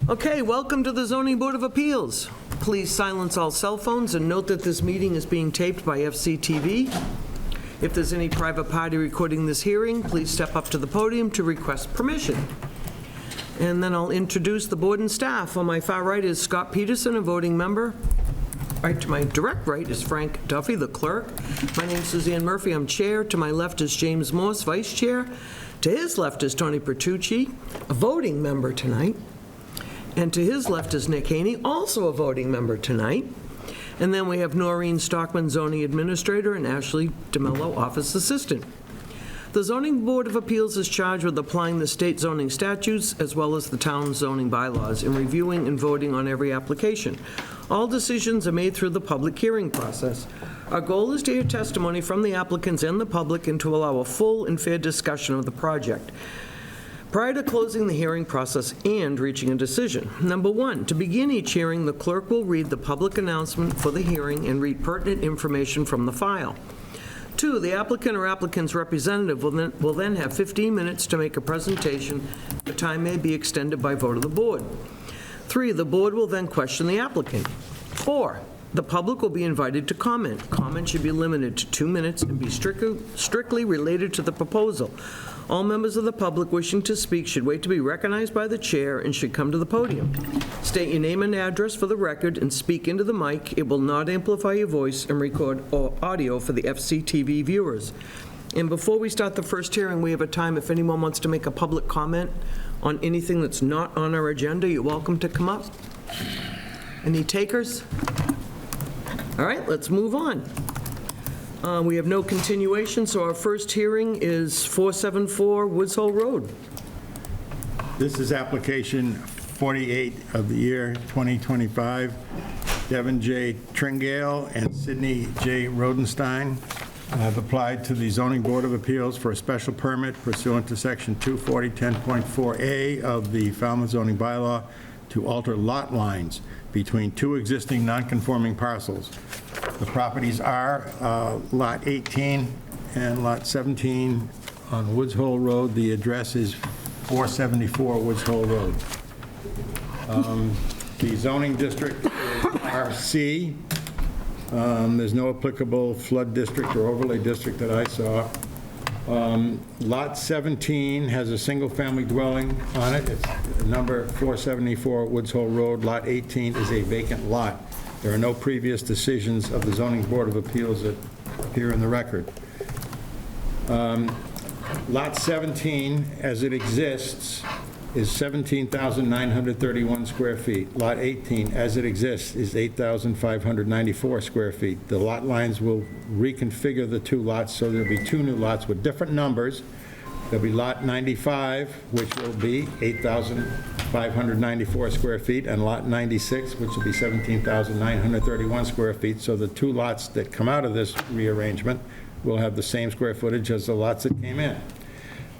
Okay, welcome to the Zoning Board of Appeals. Please silence all cell phones and note that this meeting is being taped by FCTV. If there's any private party recording this hearing, please step up to the podium to request permission. And then I'll introduce the board and staff. On my far right is Scott Peterson, a voting member. Right to my direct right is Frank Duffy, the clerk. My name's Suzanne Murphy, I'm chair. To my left is James Morse, vice chair. To his left is Tony Pertucci, a voting member tonight. And to his left is Nick Haney, also a voting member tonight. And then we have Noreen Stockman, zoning administrator, and Ashley DeMello, office assistant. The Zoning Board of Appeals is charged with applying the state zoning statutes as well as the town's zoning bylaws and reviewing and voting on every application. All decisions are made through the public hearing process. Our goal is to hear testimony from the applicants and the public and to allow a full and fair discussion of the project prior to closing the hearing process and reaching a decision. Number one, to begin each hearing, the clerk will read the public announcement for the hearing and read pertinent information from the file. Two, the applicant or applicant's representative will then have 15 minutes to make a presentation. The time may be extended by vote of the board. Three, the board will then question the applicant. Four, the public will be invited to comment. Comment should be limited to 2 minutes and be strictly related to the proposal. All members of the public wishing to speak should wait to be recognized by the chair and should come to the podium. State your name and address for the record and speak into the mic. It will not amplify your voice and record audio for the FCTV viewers. And before we start the first hearing, we have a time if anyone wants to make a public comment on anything that's not on our agenda, you're welcome to come up. Any takers? All right, let's move on. We have no continuation, so our first hearing is 474 Woods Hole Road. This is application 48 of the year 2025. Devin J. Tringale and Sidney J. Rodenstein have applied to the Zoning Board of Appeals for a special permit pursuant to Section 240-10.4A of the Falmouth zoning bylaw to alter lot lines between two existing non-conforming parcels. The properties are Lot 18 and Lot 17 on Woods Hole Road. The address is 474 Woods Hole Road. The zoning district is RC. There's no applicable flood district or overlay district that I saw. Lot 17 has a single-family dwelling on it. It's number 474 Woods Hole Road. Lot 18 is a vacant lot. There are no previous decisions of the Zoning Board of Appeals that appear in the record. Lot 17, as it exists, is 17,931 square feet. Lot 18, as it exists, is 8,594 square feet. The lot lines will reconfigure the two lots, so there'll be two new lots with different numbers. There'll be Lot 95, which will be 8,594 square feet, and Lot 96, which will be 17,931 square feet. So the two lots that come out of this rearrangement will have the same square footage as the lots that came in.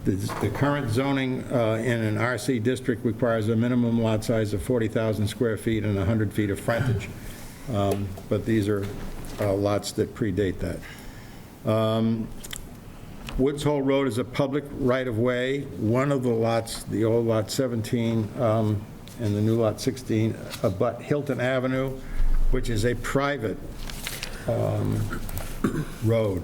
The current zoning in an RC district requires a minimum lot size of 40,000 square feet and 100 feet of frontage. But these are lots that predate that. Woods Hole Road is a public right-of-way. One of the lots, the old Lot 17 and the new Lot 16, abut Hilton Avenue, which is a private road.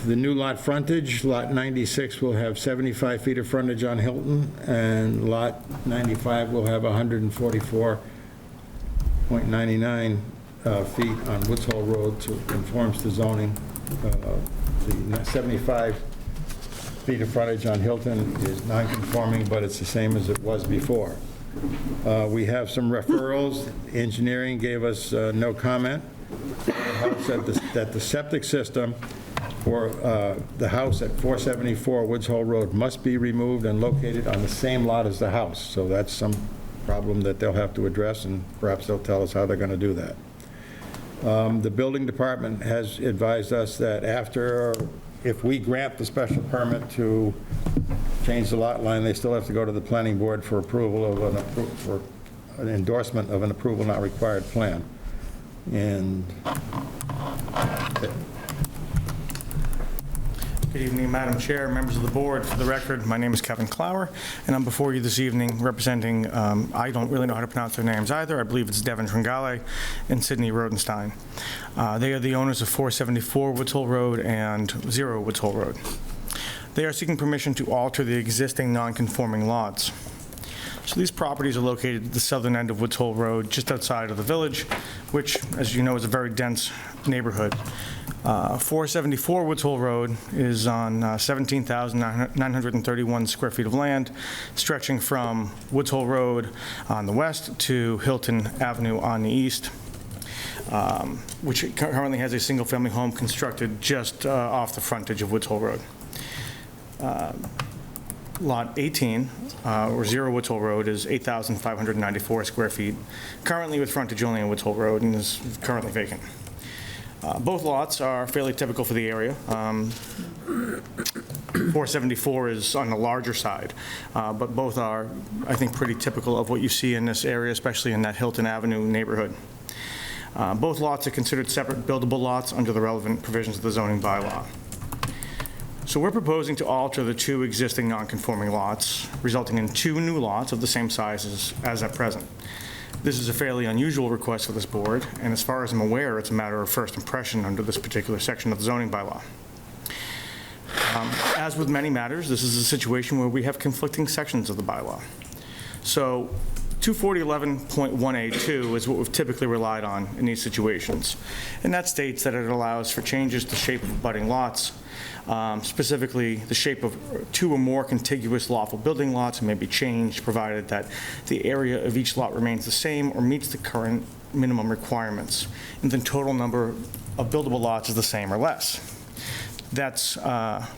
The new lot frontage, Lot 96 will have 75 feet of frontage on Hilton, and Lot 95 will have 144.99 feet on Woods Hole Road, to conforms to zoning. The 75 feet of frontage on Hilton is non-conforming, but it's the same as it was before. We have some referrals. Engineering gave us no comment. The house that the septic system for the house at 474 Woods Hole Road must be removed and located on the same lot as the house. So that's some problem that they'll have to address, and perhaps they'll tell us how they're going to do that. The building department has advised us that if we grant the special permit to change the lot line, they still have to go to the planning board for approval of for an endorsement of an approval not required plan. And Good evening, Madam Chair, members of the board. For the record, my name is Kevin Clower, and I'm before you this evening representing, I don't really know how to pronounce their names either. I believe it's Devin Tringale and Sydney Rodenstein. They are the owners of 474 Woods Hole Road and 0 Woods Hole Road. They are seeking permission to alter the existing non-conforming lots. So these properties are located at the southern end of Woods Hole Road, just outside of the village, which, as you know, is a very dense neighborhood. 474 Woods Hole Road is on 17,931 square feet of land, stretching from Woods Hole Road on the west to Hilton Avenue on the east, which currently has a single-family home constructed just off the frontage of Woods Hole Road. Lot 18, or 0 Woods Hole Road, is 8,594 square feet, currently with frontage only on Woods Hole Road, and is currently vacant. Both lots are fairly typical for the area. 474 is on the larger side, but both are, I think, pretty typical of what you see in this area, especially in that Hilton Avenue neighborhood. Both lots are considered separate buildable lots under the relevant provisions of the zoning bylaw. So we're proposing to alter the 2 existing non-conforming lots, resulting in 2 new lots of the same size as at present. This is a fairly unusual request for this board, and as far as I'm aware, it's a matter of first impression under this particular section of the zoning bylaw. As with many matters, this is a situation where we have conflicting sections of the bylaw. So 240.11.1A2 is what we've typically relied on in these situations, and that states that it allows for changes to shape of abutting lots. Specifically, the shape of 2 or more contiguous lawful building lots may be changed, provided that the area of each lot remains the same or meets the current minimum requirements, and the total number of buildable lots is the same or less. That's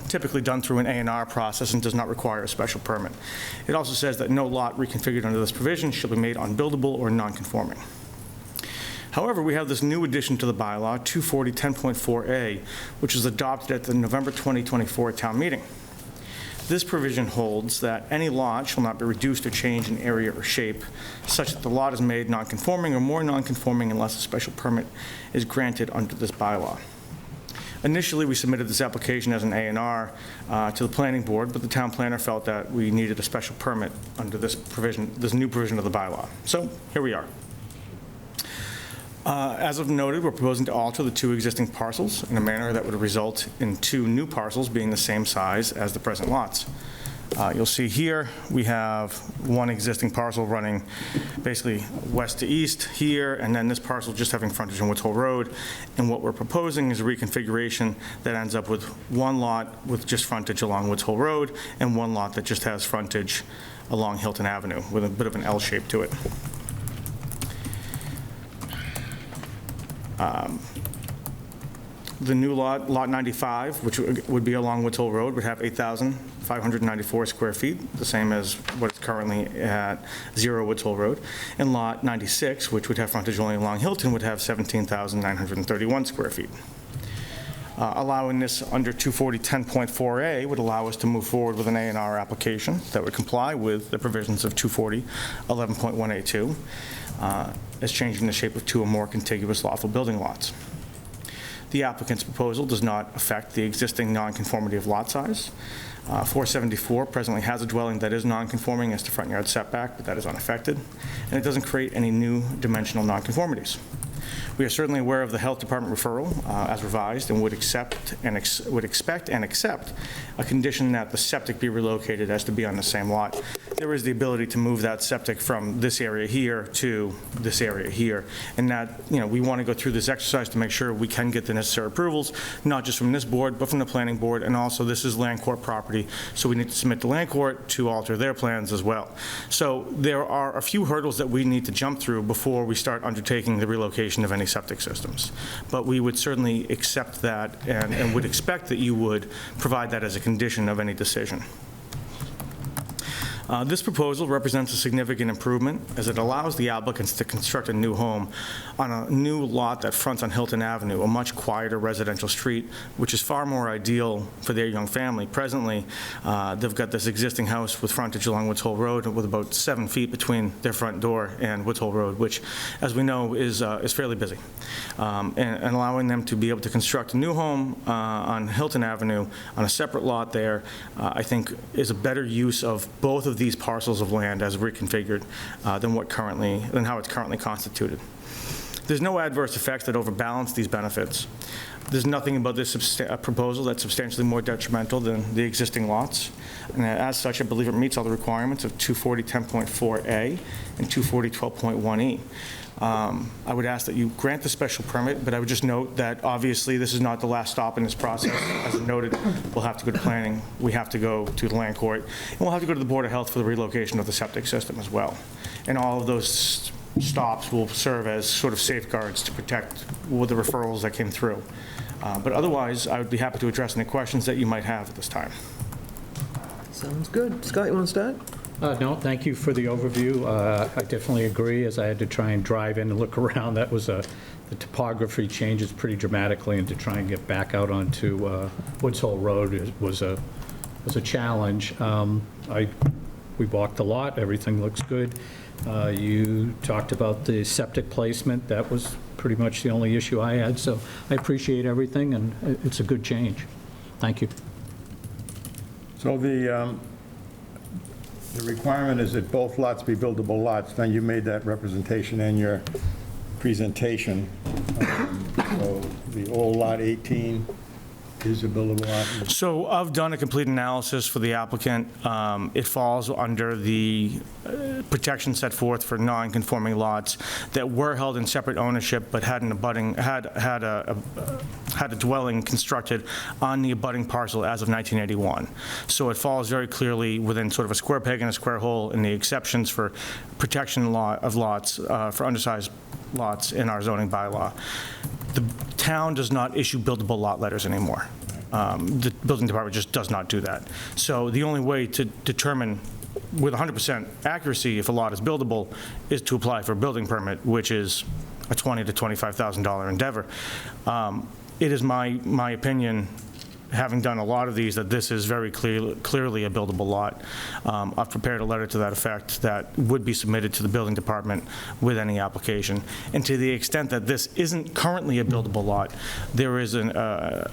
typically done through an A&R process and does not require a special permit. It also says that no lot reconfigured under this provision shall be made unbuildable or non-conforming. However, we have this new addition to the bylaw, 240.10.4A, which was adopted at the November 2024 town meeting. This provision holds that any lot shall not be reduced or changed in area or shape such that the lot is made non-conforming or more non-conforming unless a special permit is granted under this bylaw. Initially, we submitted this application as an A&R to the planning board, but the town planner felt that we needed a special permit under this provision, this new provision of the bylaw. So here we are. As I've noted, we're proposing to alter the 2 existing parcels in a manner that would result in 2 new parcels being the same size as the present lots. You'll see here we have 1 existing parcel running basically west to east here, and then this parcel just having frontage on Woods Hole Road. And what we're proposing is a reconfiguration that ends up with 1 lot with just frontage along Woods Hole Road and 1 lot that just has frontage along Hilton Avenue with a bit of an L shape to it. The new lot, Lot 95, which would be along Woods Hole Road, would have 8,594 square feet, the same as what is currently at 0 Woods Hole Road. And Lot 96, which would have frontage only along Hilton, would have 17,931 square feet. Allowing this under 240.10.4A would allow us to move forward with an A&R application that would comply with the provisions of 240.11.1A2, as changing the shape of 2 or more contiguous lawful building lots. The applicant's proposal does not affect the existing nonconformity of lot size. 474 presently has a dwelling that is nonconforming as to front yard setback, but that is unaffected, and it doesn't create any new dimensional nonconformities. We are certainly aware of the Health Department referral as revised and would expect and accept a condition that the septic be relocated as to be on the same lot. There is the ability to move that septic from this area here to this area here, and that, you know, we want to go through this exercise to make sure we can get the necessary approvals, not just from this board, but from the planning board, and also this is land court property, so we need to submit to land court to alter their plans as well. So there are a few hurdles that we need to jump through before we start undertaking the relocation of any septic systems. But we would certainly accept that and would expect that you would provide that as a condition of any decision. This proposal represents a significant improvement as it allows the applicants to construct a new home on a new lot that fronts on Hilton Avenue, a much quieter residential street, which is far more ideal for their young family. Presently, they've got this existing house with frontage along Woods Hole Road with about 7 feet between their front door and Woods Hole Road, which, as we know, is fairly busy. And allowing them to be able to construct a new home on Hilton Avenue on a separate lot there, I think is a better use of both of these parcels of land as reconfigured than how it's currently constituted. There's no adverse effects that overbalance these benefits. There's nothing about this proposal that's substantially more detrimental than the existing lots. And as such, I believe it meets all the requirements of 240-10.4A and 240-12.1E. I would ask that you grant the special permit, but I would just note that obviously this is not the last stop in this process. As noted, we'll have to go to planning, we have to go to the land court, and we'll have to go to the Board of Health for the relocation of the septic system as well. And all of those stops will serve as sort of safeguards to protect with the referrals that came through. But otherwise, I would be happy to address any questions that you might have at this time. Sounds good. Scott, you want to start? No, thank you for the overview. I definitely agree, as I had to try and drive in and look around. That was the topography changes pretty dramatically, and to try and get back out onto Woods Hole Road was a challenge. We walked a lot. Everything looks good. You talked about the septic placement. That was pretty much the only issue I had, so I appreciate everything, and it's a good change. Thank you. So the requirement is that both lots be buildable lots. Now, you made that representation in your presentation. So the old lot 18 is a buildable lot. So I've done a complete analysis for the applicant. It falls under the protection set forth for non-conforming lots that were held in separate ownership but had a dwelling constructed on the abutting parcel as of 1981. So it falls very clearly within sort of a square peg and a square hole in the exceptions for protection of lots, for undersized lots in our zoning bylaw. The town does not issue buildable lot letters anymore. The building department just does not do that. So the only way to determine with 100% accuracy if a lot is buildable is to apply for a building permit, which is a $20,000 to $25,000 endeavor. It is my opinion, having done a lot of these, that this is very clearly a buildable lot. I've prepared a letter to that effect that would be submitted to the building department with any application. And to the extent that this isn't currently a buildable lot, there is a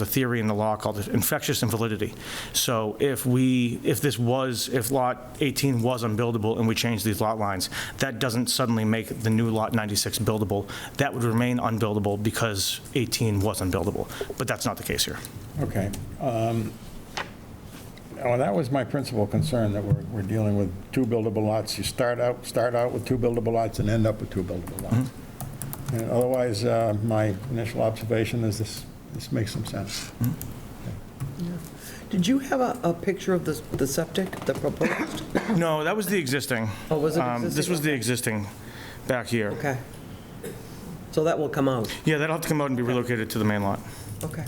theory in the law called infectious invalidity. So if lot 18 was unbuildable and we changed these lot lines, that doesn't suddenly make the new lot 96 buildable. That would remain unbuildable because 18 was unbuildable. But that's not the case here. Okay. Well, that was my principal concern, that we're dealing with two buildable lots. You start out with two buildable lots and end up with two buildable lots. Mm-hmm. And otherwise, my initial observation is this makes some sense. Mm-hmm. Yeah. Did you have a picture of the septic, the proposed? No, that was the existing. Oh, was it existing? This was the existing back here. Okay. So that will come out? Yeah, that'll have to come out and be relocated to the main lot, Okay.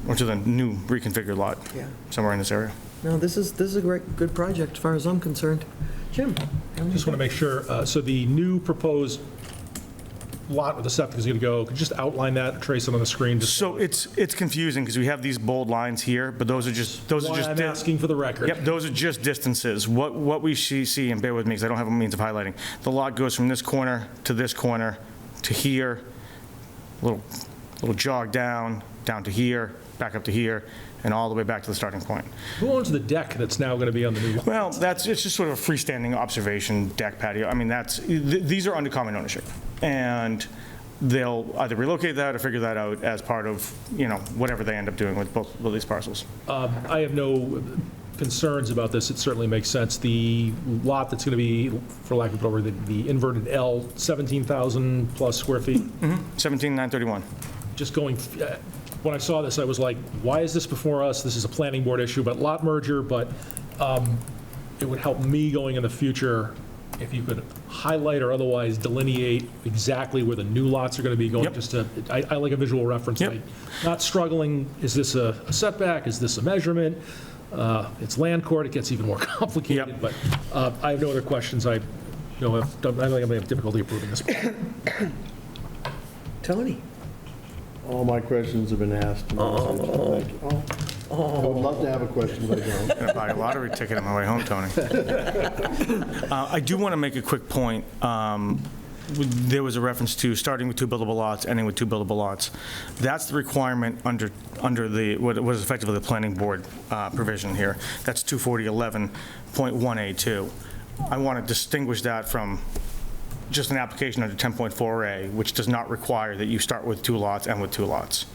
or to the new reconfigured lot, Yeah. somewhere in this area. No, this is a good project as far as I'm concerned. Jim? Just want to make sure, so the new proposed lot where the septic is going to go, could you just outline that, trace it on the screen? Just So it's confusing because we have these bold lines here, but those are just why I'm asking for the record. Yep, those are just distances. What we see, and bear with me because I don't have a means of highlighting, the lot goes from this corner to here, a little jog down to here, back up to here, and all the way back to the starting point. Who owns the deck that's now going to be on the new lot? Well, it's just sort of a freestanding observation deck patio. I mean, these are under common ownership, and they'll either relocate that or figure that out as part of, whatever they end up doing with both of these parcels. I have no concerns about this. It certainly makes sense. The lot that's going to be, for lack of a better word, the inverted L, 17,000 plus square feet. 17,931. Just going, when I saw this, I was like, why is this before us? This is a planning board issue, but lot merger, but it would help me going in the future if you could highlight or otherwise delineate exactly where the new lots are going to be going. Yep. Just I like a visual reference. Yep. Not struggling, is this a setback? Is this a measurement? It's land court, it gets even more complicated. Yep. But I have no other questions. I don't think I'm going to have difficulty approving this. Tony? All my questions have been asked. Thank you. I would love to have a question, but I don't. I'm going to buy a lottery ticket on my way home, Tony. I do want to make a quick point. There was a reference to starting with 2 buildable lots, ending with 2 buildable lots. That's the requirement under the, what is effectively the planning board provision here. That's 24011.1A2. I want to distinguish that from just an application under 10.4A, which does not require that you start with 2 lots and with 2 lots,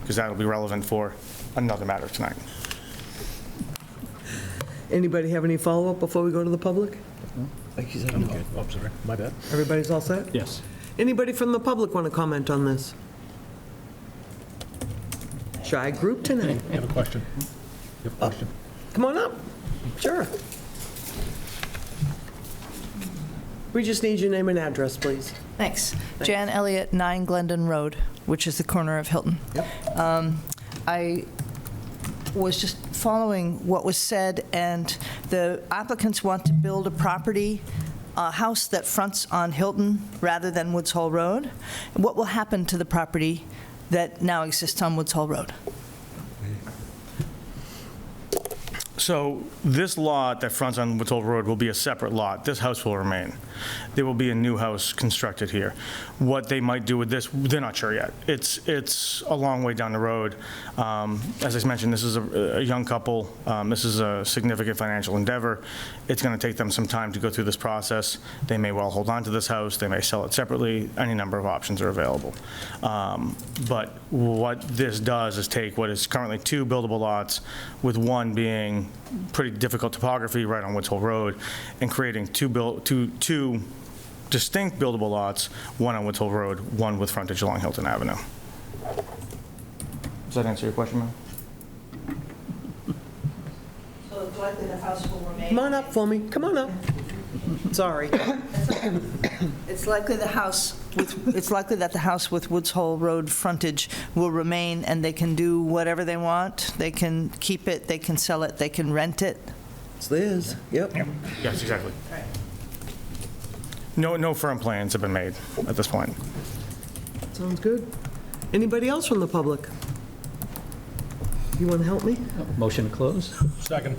because that will be relevant for another matter tonight. Anybody have any follow-up before we go to the public? Like you said, no. Oh, sorry, my bad. Everybody's all set? Yes. Anybody from the public want to comment on this? Shy group tonight. I have a question. You have a question? Come on up. Sure. We just need your name and address, please. Thanks. Jan Elliott, 9 Glendon Road, which is the corner of Hilton. Yep. I was just following what was said, and the applicants want to build a house that fronts on Hilton rather than Woods Hole Road. What will happen to the property that now exists on Woods Hole Road? So this lot that fronts on Woods Hole Road will be a separate lot. This house will remain. There will be a new house constructed here. What they might do with this, they're not sure yet. It's a long way down the road. As I mentioned, this is a young couple. This is a significant financial endeavor. It's going to take them some time to go through this process. They may well hold on to this house. They may sell it separately. Any number of options are available. But what this does is take what is currently 2 buildable lots, with one being pretty difficult topography right on Woods Hole Road, and creating two distinct buildable lots, one on Woods Hole Road, one with frontage along Hilton Avenue. Does that answer your question, ma'am? So it's likely the house will remain. Come on up for me. Come on up. Sorry. It's likely that the house with Woods Hole Road frontage will remain, and they can do whatever they want. They can keep it, they can sell it, they can rent it. It's theirs. Yep. Yes, exactly. No firm plans have been made at this point. Sounds good. Anybody else from the public? You want to help me? Motion to close? Second.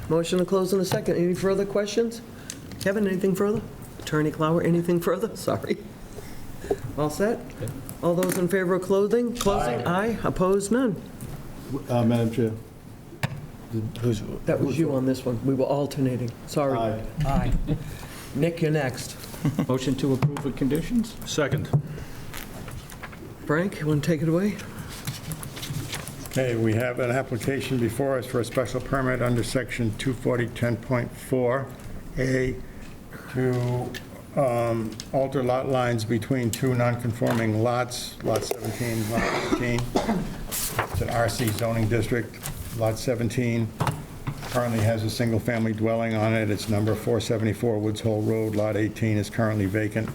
Motion to close in a second. Any further questions? Kevin, anything further? Attorney Clower, anything further? Sorry. All set? All those in favor of closing? Aye. Opposed? None. Madam Chair. That was you on this one. We were alternating. Sorry. Aye. Aye. Nick, you're next. Motion to approve with conditions? Second. Frank, you want to take it away? Okay, we have an application before us for a special permit under section 240-10.4A to alter lot lines between 2 non-conforming lots, Lot 17, Lot 18. It's an RC zoning district. Lot 17 currently has a single-family dwelling on it. It's number 474 Woods Hole Road. Lot 18 is currently vacant.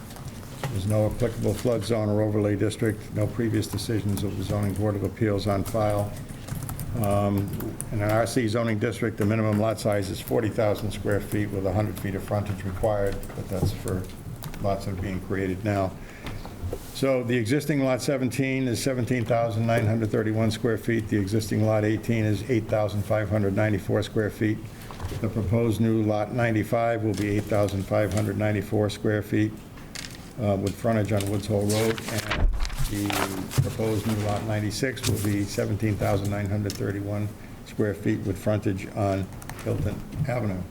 There's no applicable flood zone or overlay district, no previous decisions of the Zoning Board of Appeals on file. In an RC zoning district, the minimum lot size is 40,000 square feet with 100 feet of frontage required, but that's for lots that are being created now. So the existing Lot 17 is 17,931 square feet. The existing Lot 18 is 8,594 square feet. The proposed new Lot 95 will be 8,594 square feet with frontage on Woods Hole Road, and the proposed new Lot 96 will be 17,931 square feet with frontage on Hilton Avenue.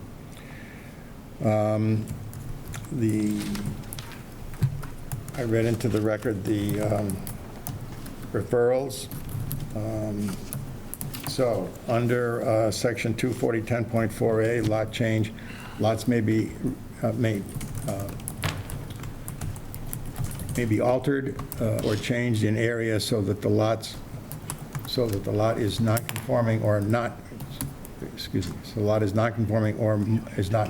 I read into the record the referrals. So, under section 240-10.4A, lot change, lots may be altered or changed in area so that the lot is not conforming or not, excuse me, so the lot is not conforming or is not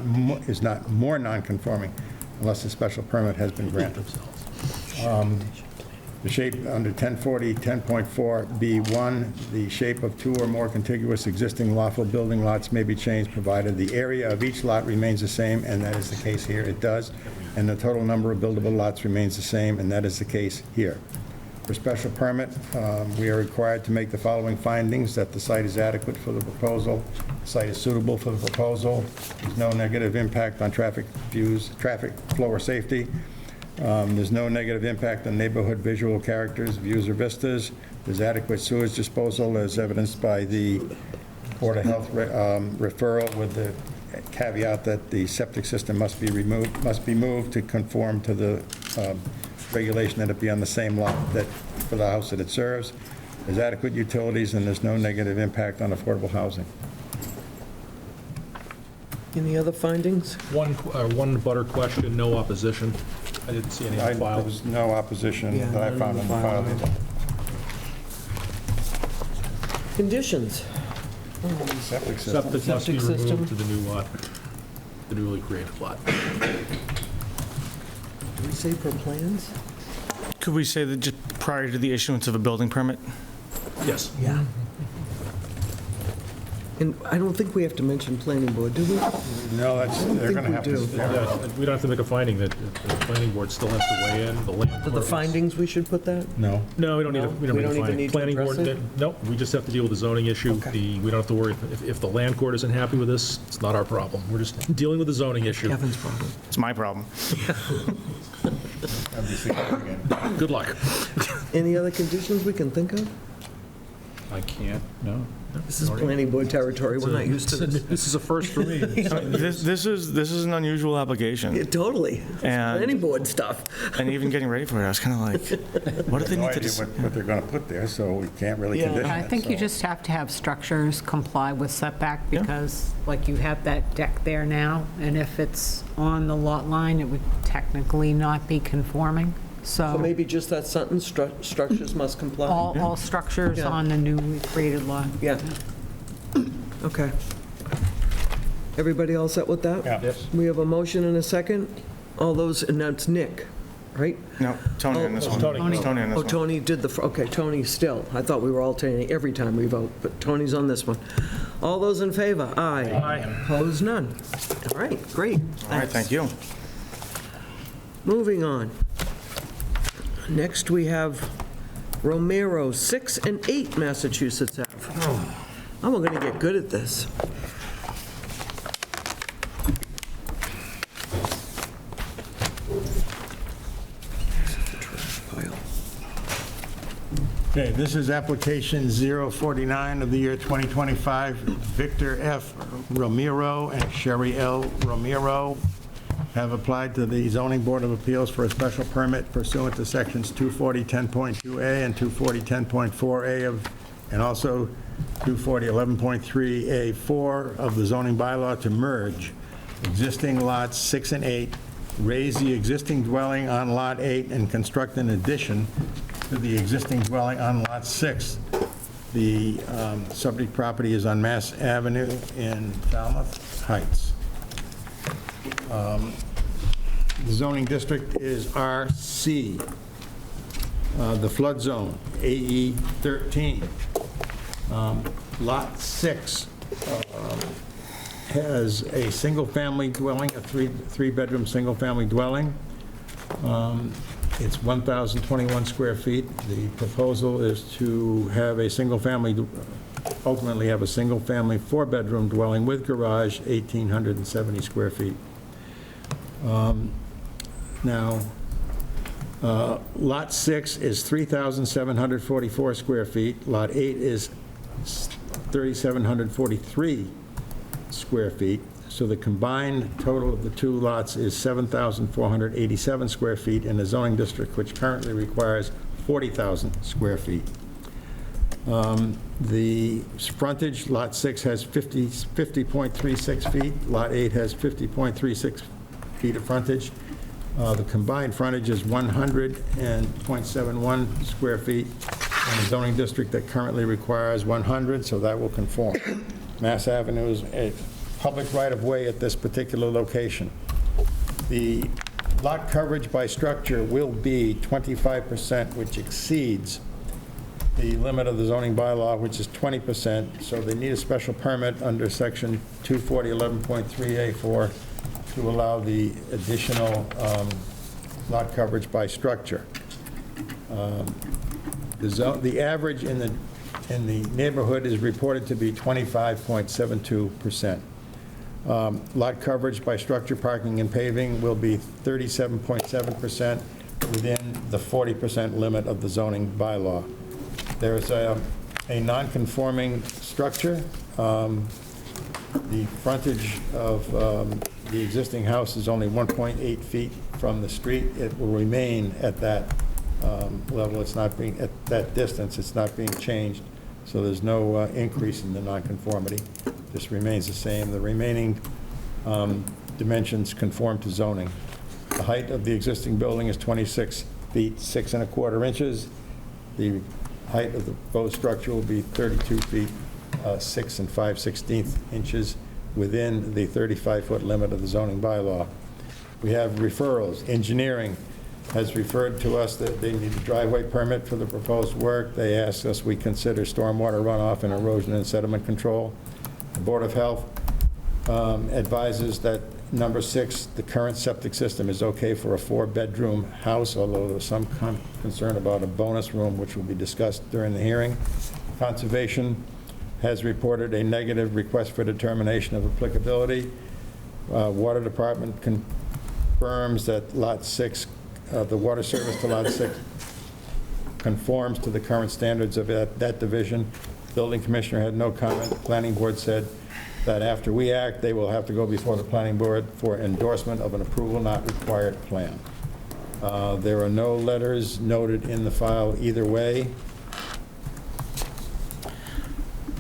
more non-conforming unless a special permit has been granted. The shape under 1040, 10.4B1, the shape of two or more contiguous existing lawful building lots may be changed, provided the area of each lot remains the same, and that is the case here, it does, and the total number of buildable lots remains the same, and that is the case here. For special permit, we are required to make the following findings: that the site is adequate for the proposal, the site is suitable for the proposal, there's no negative impact on traffic views, traffic flow or safety, there's no negative impact on neighborhood visual characters, views, or vistas, there's adequate sewage disposal as evidenced by the Board of Health referral, with the caveat that the septic system must be moved to conform to the regulation that it be on the same lot that, for the house that it serves. There's adequate utilities, and there's no negative impact on affordable housing. Any other findings? One butter question, no opposition. I didn't see any on There file. was no opposition Yeah, that I none found on in the the file file. either. Conditions? Septic system. Septic must be Septic system. removed to the new lot, the newly created lot. Do we say per plans? Could we say that just prior to the issuance of a building permit? Yes. Yeah. And I don't think we have to mention planning board, do we? No, that's, they're going to have we to. do. Yeah, we don't have to make a finding that the planning board still has to weigh in, the land. For the findings, we should put that? No. No, we don't need, No? we don't We need a don't even finding. need to Planning board, address it? no, we just have to deal with the zoning issue. Okay. We don't have to worry, if the land court isn't happy with this, it's not our problem. We're just dealing with the zoning issue. Kevin's problem. It's my problem. That'd be significant. Good luck. Any other conditions we can think of? I can't, no. This is planning board territory, we're not used to this. This is a first for me. This is an unusual Yeah, application, totally. It's And- planning board stuff. and even getting ready for it, I was kind of like, what do they No need to idea decide? what they're going to put there, so we can't really Yeah. condition it. I think you so- just have to have structures comply with setback, because like you have that deck there now, and if it's on the lot line, it would technically not be conforming. So So maybe just that sentence, structures must comply? all structures Yeah. on the newly created lot. Yeah. Okay. Everybody all set with that? Yeah. We have a motion and a second. All those, and that's Nick, right? No, Tony on this one. Tony. It's Tony on this Oh, one. Tony did the, okay, Tony still. I thought we were alternating every time we vote, but Tony's on this one. All those in favor? Aye. Aye. Opposed? None. All right, great. All right, thank you. Moving on. Next, we have Romero, 6 and 8 Massachusetts Ave. Oh, we're going to get good at this. Okay, this is application 049 of the year 2025. Victor F. Romero and Sherry L. Romero have applied to the Zoning Board of Appeals for a special permit pursuant to sections 240-10.2A and 240-10.4A of, and also 240-11.3A4 of the zoning bylaw to merge existing lots 6 and 8, raise the existing dwelling on Lot 8, and construct an addition to the existing dwelling on Lot 6. The subject property is on Mass Avenue in Falmouth Heights. The zoning district is RC. The flood zone, AE 13. Lot 6 has a single-family dwelling, a three-bedroom, single-family dwelling. It's 1,021 square feet. The proposal is to have a single-family, ultimately have a single-family, four-bedroom dwelling with garage, 1,870 square feet. Now, Lot 6 is 3,744 square feet. Lot 8 is 3,743 square feet. So the combined total of the two lots is 7,487 square feet in a zoning district which currently requires 40,000 square feet. The frontage, Lot 6 has 50.36 feet, Lot 8 has 50.36 feet of frontage. The combined frontage is 100.71 square feet in a zoning district that currently requires 100, so that will conform. Mass Avenue is a public right-of-way at this particular location. The lot coverage by structure will be 25%, which exceeds the limit of the zoning bylaw, which is 20%, so they need a special permit under section 24011.3A4 to allow the additional lot coverage by structure. The average in the neighborhood is reported to be 25.72%. Lot coverage by structure, parking, and paving will be 37.7% within the 40% limit of the zoning bylaw. There is a non-conforming structure. The frontage of the existing house is only 1.8 feet from the street. It will remain at that level. It's not being, at that distance, it's not being changed, so there's no increase in the nonconformity. This remains the same. The remaining dimensions conform to zoning. The height of the existing building is 26 feet, 6 1/4 inches. The height of the proposed structure will be 32 feet, 6 5/16 inches within the 35-foot limit of the zoning bylaw. We have referrals. Engineering has referred to us that they need a driveway permit for the proposed work. They asked us we consider stormwater runoff and erosion and sediment control. The Board of Health advises that number 6, the current septic system is okay for a 4-bedroom house, although there's some concern about a bonus room, which will be discussed during the hearing. Conservation has reported a negative request for determination of applicability. Water Department confirms that Lot 6, the water service to Lot 6 conforms to the current standards of that division. Building Commissioner had no comment. The Planning Board said that after we act, they will have to go before the Planning Board for endorsement of an approval not required plan. There are no letters noted in the file either way.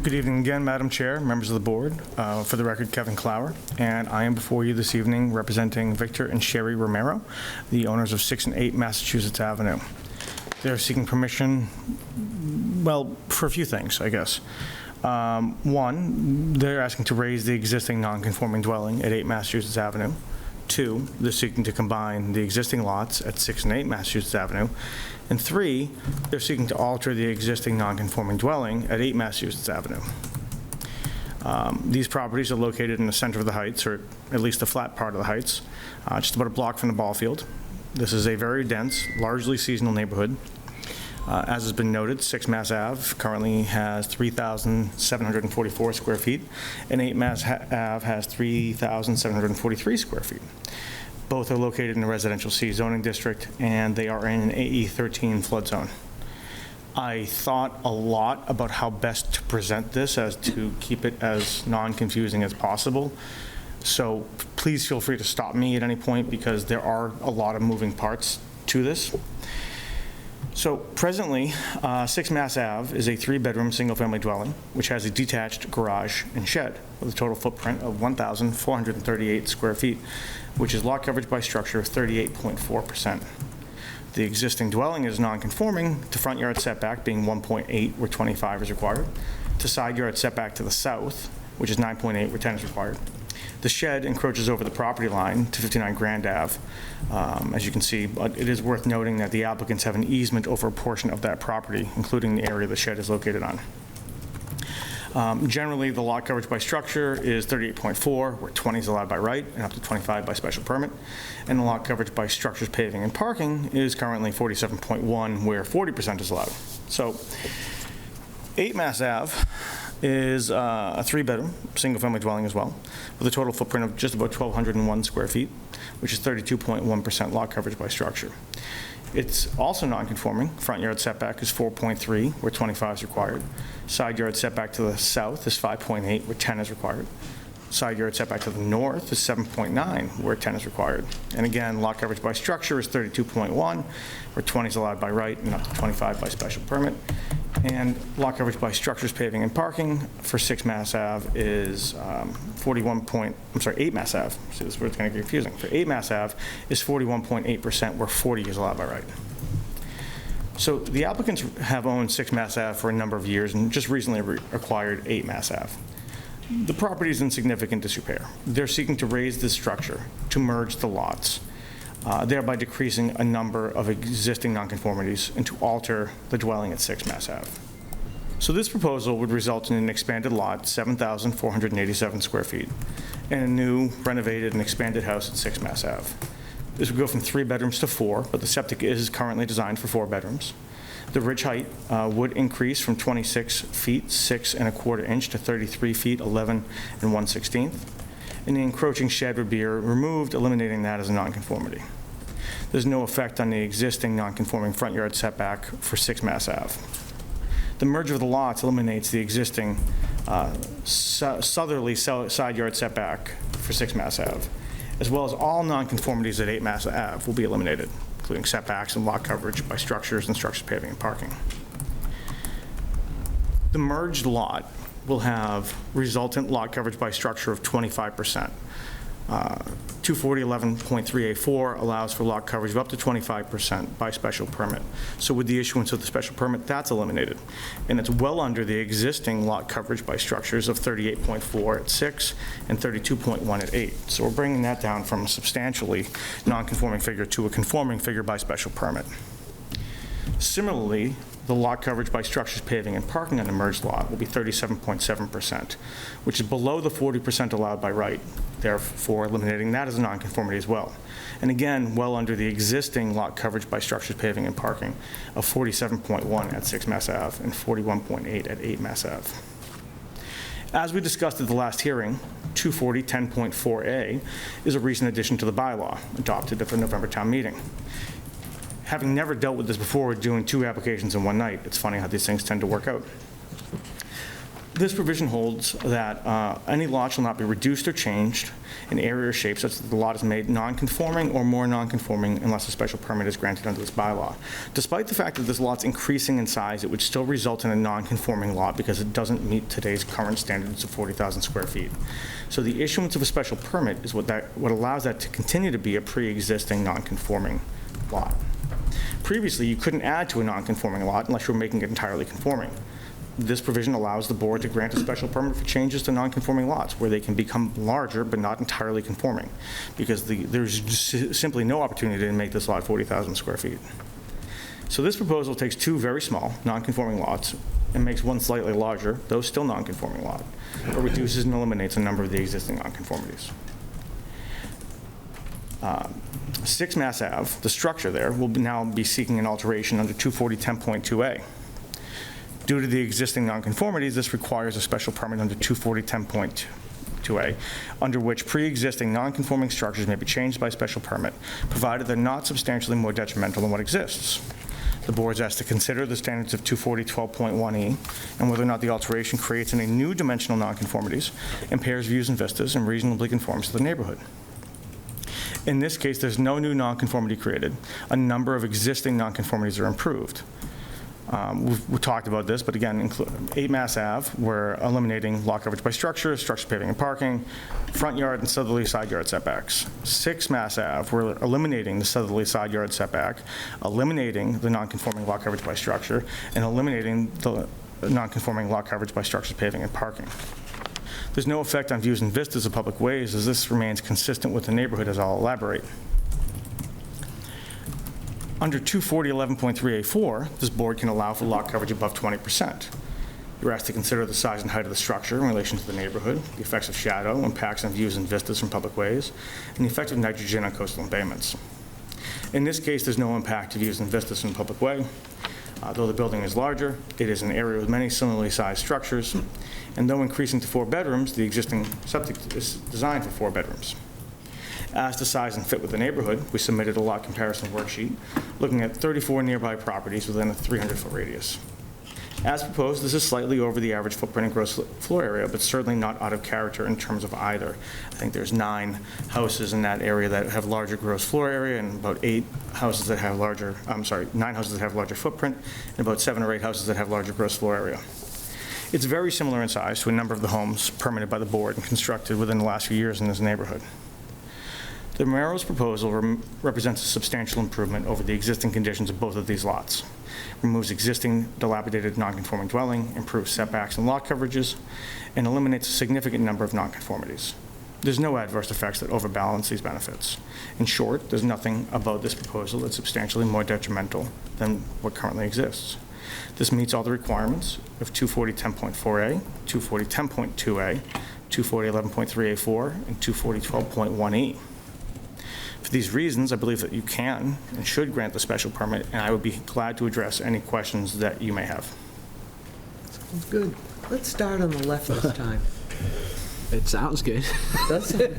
Good evening again, Madam Chair, members of the board. For the record, Kevin Clower, and I am before you this evening representing Victor and Sherry Romero, the owners of 6 and 8 Massachusetts Avenue. They're seeking permission, well, for a few things, I guess. One, they're asking to raise the existing non-conforming dwelling at 8 Massachusetts Avenue. 2, they're seeking to combine the existing lots at 6 and 8 Massachusetts Avenue. And 3, they're seeking to alter the existing non-conforming dwelling at 8 Massachusetts Avenue. These properties are located in the center of the Heights, or at least the flat part of the Heights, just about a block from the ball field. This is a very dense, largely seasonal neighborhood. As has been noted, 6 Mass Ave currently has 3,744 square feet, and 8 Mass Ave has 3,743 square feet. Both are located in the residential C zoning district, and they are in an AE 13 flood zone. I thought a lot about how best to present this as to keep it as non-confusing as possible. So please feel free to stop me at any point, because there are a lot of moving parts to this. So presently, 6 Mass Ave is a 3-bedroom, single-family dwelling, which has a detached garage and shed with a total footprint of 1,438 square feet, which is lot coverage by structure of 38.4%. The existing dwelling is non-conforming to front yard setback being 1.8, where 25 is required, to side yard setback to the south, which is 9.8, where 10 is required. The shed encroaches over the property line to 59 Grand Ave, as you can see, but it is worth noting that the applicants have an easement over a portion of that property, including the area the shed is located on. Generally, the lot coverage by structure is 38.4, where 20 is allowed by right, and up to 25 by special permit. And the lot coverage by structures, paving, and parking is currently 47.1, where 40% is allowed. So 8 Mass Ave is a 3-bedroom, single-family dwelling as well, with a total footprint of just about 1,201 square feet, which is 32.1% lot coverage by structure. It's also non-conforming. Front yard setback is 4.3, where 25 is required. Side yard setback to the south is 5.8, where 10 is required. Side yard setback to the north is 7.9, where 10 is required. And again, lot coverage by structure is 32.1, where 20 is allowed by right and up to 25 by special permit. And lot coverage by structures, paving, and parking for 6 Mass Ave is 8 Mass Ave. See, this is where it's going to get confusing. For 8 Mass Ave is 41.8%, where 40 is allowed by right. So the applicants have owned 6 Mass Ave for a number of years and just recently acquired 8 Mass Ave. The property is in significant disrepair. They're seeking to raise this structure to merge the lots. thereby decreasing a number of existing nonconformities and to alter the dwelling at 6 Mass Ave. So this proposal would result in an expanded lot, 7,487 square feet, and a new renovated and expanded house at 6 Mass Ave. This would go from 3 bedrooms to 4, but the septic is currently designed for 4 bedrooms. The ridge height would increase from 26 feet, 6 1/4 inch to 33 feet, 11 1/16. And the encroaching shed would be removed, eliminating that as a nonconformity. There's no effect on the existing nonconforming front yard setback for 6 Mass Ave. The merger of the lots eliminates the existing southerly side yard setback for 6 Mass Ave, as well as all nonconformities at 8 Mass Ave will be eliminated, including setbacks and lot coverage by structures and structures, paving, and parking. The merged lot will have resultant lot coverage by structure of 25%. 240.11.3A4 allows for lot coverage of up to 25% by special permit. So with the issuance of the special permit, that's eliminated. And it's well under the existing lot coverage by structures of 38.4 at 6 and 32.1 at 8. So we're bringing that down from a substantially non-conforming figure to a conforming figure by special permit. Similarly, the lot coverage by structures, paving, and parking on the merged lot will be 37.7%, which is below the 40% allowed by right, therefore eliminating that as a nonconformity as well. And again, well under the existing lot coverage by structures, paving, and parking of 47.1 at 6 Mass Ave and 41.8 at 8 Mass Ave. As we discussed at the last hearing, 240.10.4A is a recent addition to the bylaw adopted at the November town meeting. Having never dealt with this before, we're doing 2 applications in one night. It's funny how these things tend to work out. This provision holds that any lot shall not be reduced or changed in area or shape such that the lot is made non-conforming or more non-conforming unless a special permit is granted under this bylaw. Despite the fact that this lot's increasing in size, it would still result in a non-conforming lot because it doesn't meet today's current standards of 40,000 square feet. So the issuance of a special permit is what allows that to continue to be a pre-existing non-conforming lot. Previously, you couldn't add to a non-conforming lot unless you were making it entirely conforming. This provision allows the board to grant a special permit for changes to non-conforming lots where they can become larger but not entirely conforming because there's simply no opportunity to make this lot 40,000 square feet. So this proposal takes 2 very small non-conforming lots and makes one slightly larger, though still non-conforming lot, but reduces and eliminates a number of the existing non-conformities. 6 Mass Ave, the structure there, will now be seeking an alteration under 240.10.2A. Due to the existing nonconformities, this requires a special permit under 240.10.2A, under which pre-existing nonconforming structures may be changed by special permit, provided they're not substantially more detrimental than what exists. The board's asked to consider the standards of 240.12.1E and whether or not the alteration creates any new dimensional nonconformities, impairs views and vistas, and reasonably conforms to the neighborhood. In this case, there's no new nonconformity created. A number of existing nonconformities are improved. We've talked about this, but again, 8 Mass Ave, we're eliminating lot coverage by structures, paving, and parking, front yard and southerly side yard setbacks. 6 Mass Ave, we're eliminating the southerly side yard setback, eliminating the nonconforming lot coverage by structure, and eliminating the nonconforming lot coverage by structures, paving, and parking. There's no effect on views and vistas of public ways as this remains consistent with the neighborhood, as I'll elaborate. Under 240.11.3A4, this board can allow for lot coverage above 20%. You're asked to consider the size and height of the structure in relation to the neighborhood, the effects of shadow, impacts on views and vistas from public ways, and the effect of nitrogen on coastal embayments. In this case, there's no impact to views and vistas from public way. Though the building is larger, it is an area with many similarly sized structures, and though increasing to 4 bedrooms, the existing septic is designed for 4 bedrooms. As to size and fit with the neighborhood, we submitted a lot comparison worksheet looking at 34 nearby properties within a 300-foot radius. As proposed, this is slightly over the average footprint and gross floor area, but certainly not out of character in terms of either. I think there's 9 houses in that area that have larger gross floor area and about 9 houses that have larger footprint and about 7 or 8 houses that have larger gross floor area. It's very similar in size to a number of the homes permitted by the board and constructed within the last few years in this neighborhood. The Romero's proposal represents a substantial improvement over the existing conditions of both of these lots. Removes existing dilapidated nonconforming dwelling, improves setbacks and lot coverages, and eliminates a significant number of nonconformities. There's no adverse effects that overbalance these benefits. In short, there's nothing about this proposal that's substantially more detrimental than what currently exists. This meets all the requirements of 240-10.4A, 240-10.2A, 240-11.3A4, and 240-12.1E. For these reasons, I believe that you can and should grant the special permit, and I would be glad to address any questions that you may have. Good. Let's start on the left this time. It sounds good. That sounds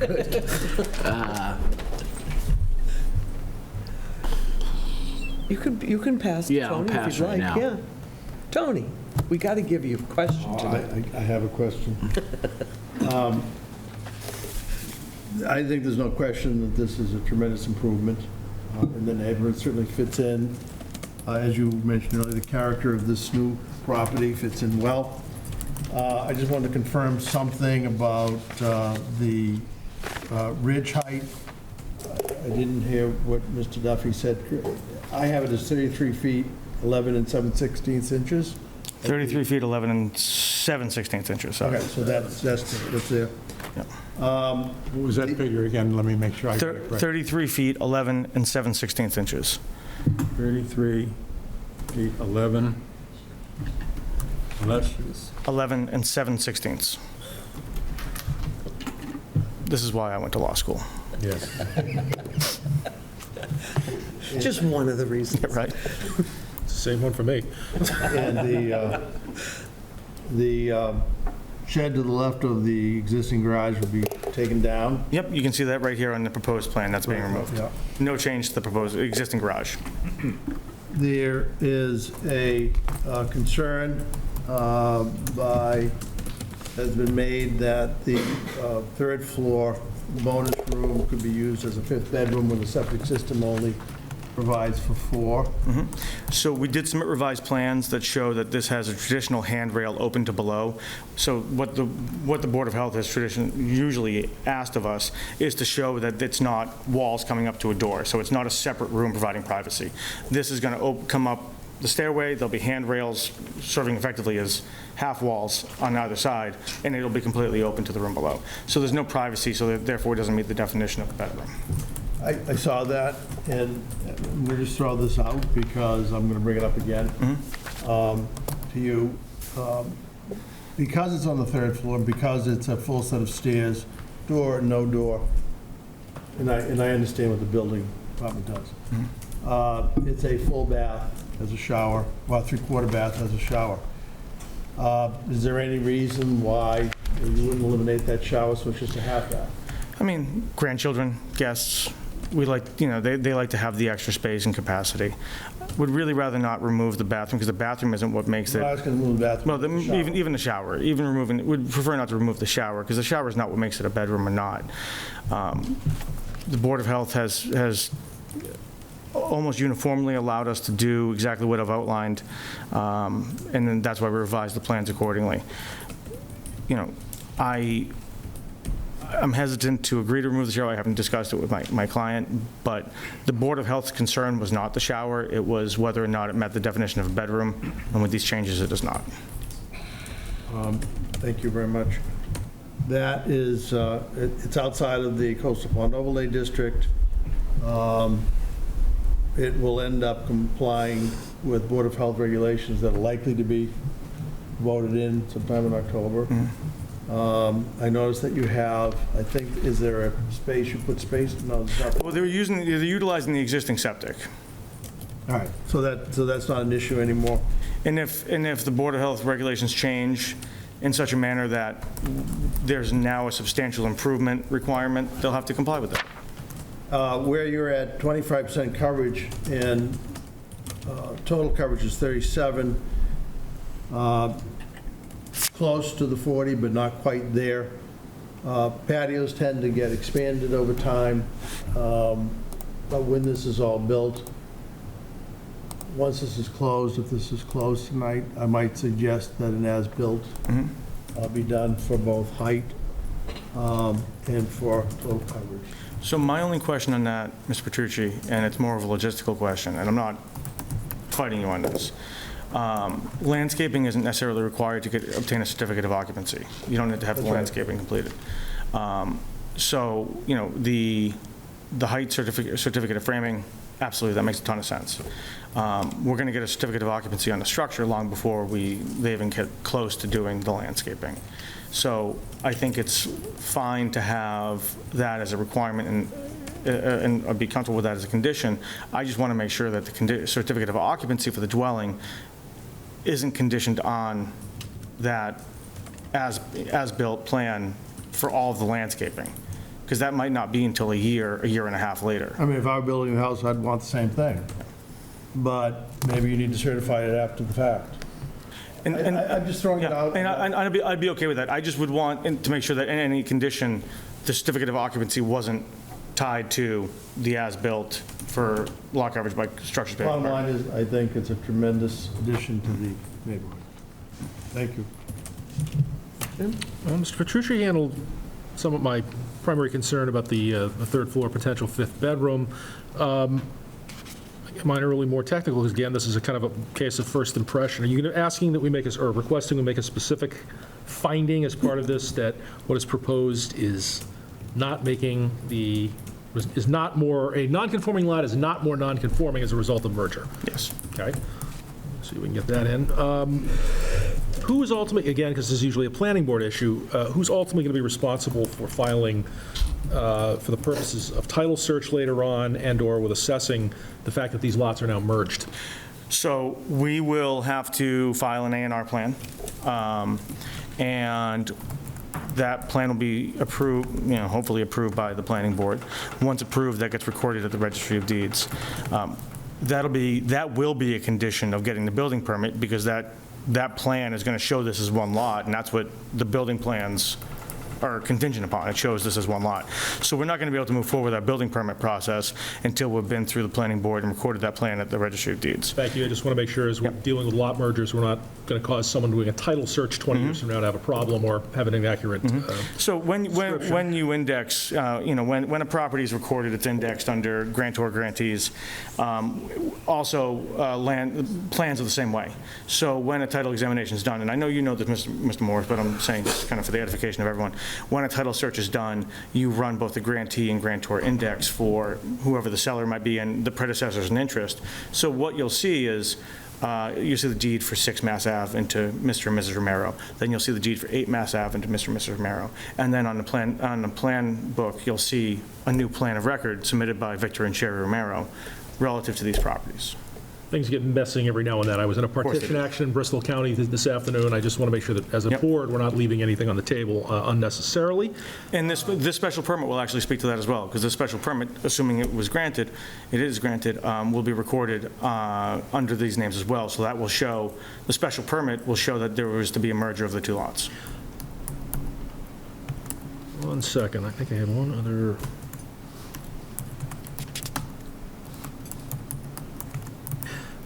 good. You can pass to Yeah, I'll Tony if pass you'd right like. now. Yeah. Tony, we got to give you a question today. I have a question. I think there's no question that this is a tremendous improvement in the neighborhood. It certainly fits in, as you mentioned earlier, the character of this new property fits in well. I just wanted to confirm something about the ridge height. I didn't hear what Mr. Duffy said. I have it as 33 feet, 11 and 7/16 inches. 33 feet, 11 and 7/16 inches, sorry. Okay, so that's there. What was that figure again? Let me make sure I got it right. 33 feet, 11 and 7/16 inches. 33 feet, 11. 11 and 7/16. This is why I went to law school. Yes. Just one of the reasons. Right? Same one for me. And the shed to the left of the existing garage will be taken down? Yep, you can see that right here on the proposed plan, that's being removed. Yeah. No change to the proposed existing garage. There is a concern has been made that the third floor bonus room could be used as a fifth bedroom when the septic system only provides for 4. So we did submit revised plans that show that this has a traditional handrail open to below. So what the Board of Health has usually asked of us is to show that it's not walls coming up to a door. So it's not a separate room providing privacy. This is going to come up the stairway, there'll be handrails serving effectively as half walls on either side, and it'll be completely open to the room below. So there's no privacy, so therefore it doesn't meet the definition of a bedroom. I saw that, and I'm going to just throw this out because I'm going to bring it up again to you. Because it's on the third floor, because it's a full set of stairs, door, no door, and I understand what the building department does. It's a full bath, has a shower, well, 3/4 bath has a shower. Is there any reason why you wouldn't eliminate that shower so it's just a half bath? I mean, grandchildren, guests, we like, they like to have the extra space and capacity. Would really rather not remove the bathroom, because the bathroom isn't what makes it. I was going to move the bathroom. Well, to the shower. even the shower, would prefer not to remove the shower, because the shower is not what makes it a bedroom or not. The Board of Health has almost uniformly allowed us to do exactly what I've outlined, and then that's why we revised the plans accordingly. I'm hesitant to agree to remove the shower. I haven't discussed it with my client, but the Board of Health's concern was not the shower. It was whether or not it met the definition of a bedroom, and with these changes, it does not. Thank you very much. That is, it's outside of the Coastal Pond Overlay District. It will end up complying with Board of Health regulations that are likely to be voted in sometime in October. I noticed that you have, I think, is there a space, you put space? No, there's not. Well, they're utilizing the existing septic. All right, so that's not an issue anymore? And if the Board of Health regulations change in such a manner that there's now a substantial improvement requirement, they'll have to comply with it. Where you're at 25% coverage and total coverage is 37, close to the 40, but not quite there. Patios tend to get expanded over time, but when this is all built, once this is closed, if this is closed tonight, I might suggest that an as-built be done for both height and for total coverage. So my only question on that, Mr. Petrucci, and it's more of a logistical question, and I'm not fighting you on this. Landscaping isn't necessarily required to obtain a certificate of occupancy. You don't need to have the landscaping completed. So, the height certificate of framing, absolutely, that makes a ton of sense. We're going to get a certificate of occupancy on the structure long before they even get close to doing the landscaping. So I think it's fine to have that as a requirement and I'd be comfortable with that as a condition. I just want to make sure that the certificate of occupancy for the dwelling isn't conditioned on that as-built plan for all of the landscaping, because that might not be until a year and a half later. I mean, if I were building a house, I'd want the same thing. But maybe you need to certify it after the fact. I'm just throwing it Yeah, out. and I'd be okay with that. I just would want to make sure that in any condition, the certificate of occupancy wasn't tied to the as-built for lot coverage by structures. Bottom line is, I think it's a tremendous addition to the neighborhood. Thank you. Mr. Petrucci handled some of my primary concern about the third floor potential fifth bedroom. Mine are really more technical, because again, this is a kind of a case of first impression. Are you asking that we make or requesting we make a specific finding as part of this, that what is proposed is not making is not more, a non-conforming lot is not more non-conforming as a result of merger? Yes. Okay, see if we can get that in. Who is ultimately, again, because this is usually a planning board issue, who's ultimately going to be responsible for filing for the purposes of title search later on and/or with assessing the fact that these lots are now merged? So we will have to file an A&R plan, and that plan will be approved, hopefully approved by the planning board. Once approved, that gets recorded at the Registry of Deeds. That will be a condition of getting the building permit, because that plan is going to show this as one lot, and that's what the building plans are contingent upon. It shows this as one lot. So we're not going to be able to move forward with our building permit process until we've been through the planning board and recorded that plan at the Registry of Deeds. Thank you. I just want to make sure, as we're dealing with lot mergers, we're not going to cause someone doing a title search 20 years from now to have a problem or have an inaccurate So when you index, when a property is recorded, it's indexed under grantor grantees. Also, land plans are the same way. So when a title examination is done, and I know you know this, Mr. Morris, but I'm saying this kind of for the edification of everyone. When a title search is done, you run both the grantee and grantor index for whoever the seller might be and the predecessors in interest. So what you'll see is, you see the deed for 6 Mass Ave into Mr. and Mrs. Romero. Then you'll see the deed for 8 Mass Ave into Mr. and Mrs. Romero. And then on the plan book, you'll see a new plan of record submitted by Victor and Sherry Romero relative to these properties. Things get messing every now and then. I was in a partition action in Bristol County this afternoon. I just want to make sure that as a board, we're not leaving anything on the table unnecessarily. And this special permit will actually speak to that as well, because this special permit, assuming it is granted, will be recorded under these names as well. So that will show, the special permit will show that there was to be a merger of the 2 lots. 1 second. I think I had one other.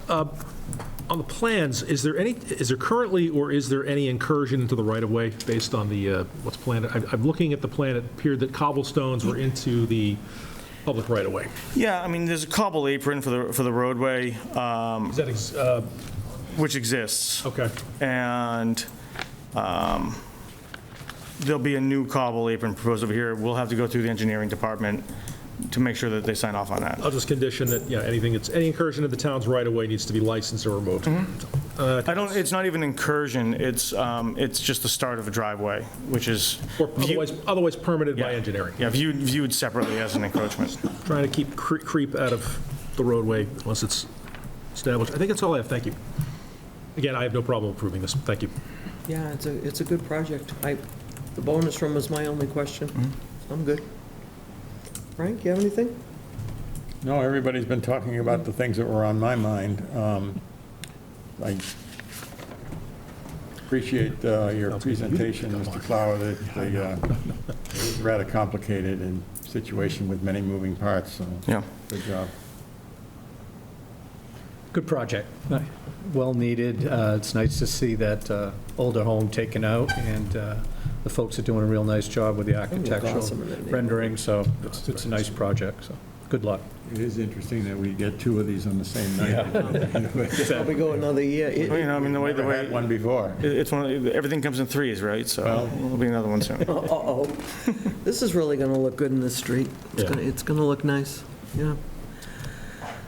On the plans, is there currently, or is there any incursion into the right-of-way based on the, what's planned? I'm looking at the plan, it appeared that cobblestones were into the public right-of-way. Yeah, I mean, there's a cobble apron for the roadway, Is that, which exists. okay. And there'll be a new cobble apron proposed over here. We'll have to go through the engineering department to make sure that they sign off on that. I'll just condition that, any incursion into the town's right-of-way needs to be licensed or removed. It's not even incursion, it's just the start of a driveway, which is Or otherwise permitted by engineering. Yeah, viewed separately as an encroachment. Trying to keep creep out of the roadway unless it's established. I think that's all I have. Thank you. Again, I have no problem approving this. Thank you. Yeah, it's a good project. The bonus room was my only question. I'm good. Frank, you have anything? No, everybody's been talking about the things that were on my mind. I appreciate your presentation, Mr. Clower. It was rather complicated and situation with many moving parts, so Yeah. good job. Good project, well needed. It's nice to see that older home taken out, and the folks are doing a real nice job with the architectural awesome in that neighborhood. rendering, so it's a nice project, so. Good luck. It is interesting that we get two of these on the same night. Probably go another year. Well, you know, I mean, the way, Never had one before. it's everything comes in threes, right? So there'll be another one soon. Uh-oh. This is really going to look good in the street. It's going to look nice, yeah.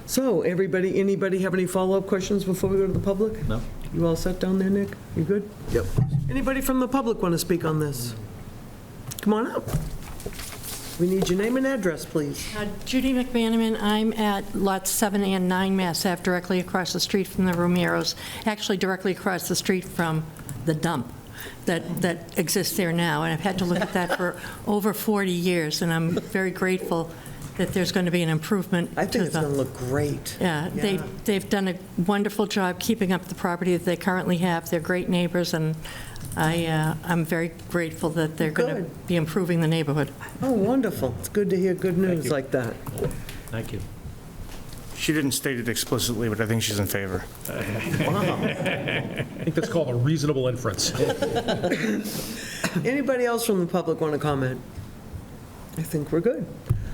So, anybody have any follow-up questions before we go to the public? No. You all set down there, Nick? You good? Yep. Anybody from the public want to speak on this? Come on up. We need your name and address, please. Judy McManaman, I'm at lots 7 and 9 Mass Ave, directly across the street from the Romeros, actually directly across the street from the dump that exists there now, and I've had to look at that for over 40 years, and I'm very grateful that there's going to be an improvement. I think it's going to look great. Yeah, they've done a wonderful job keeping up the property that they currently have. They're great neighbors, and I'm very grateful that they're going to Good. be improving the neighborhood. Oh, wonderful. It's good to hear good news like that. Thank you. She didn't state it explicitly, but I think she's in favor. Wow. I think that's called a reasonable inference. Anybody else from the public want to comment? I think we're good.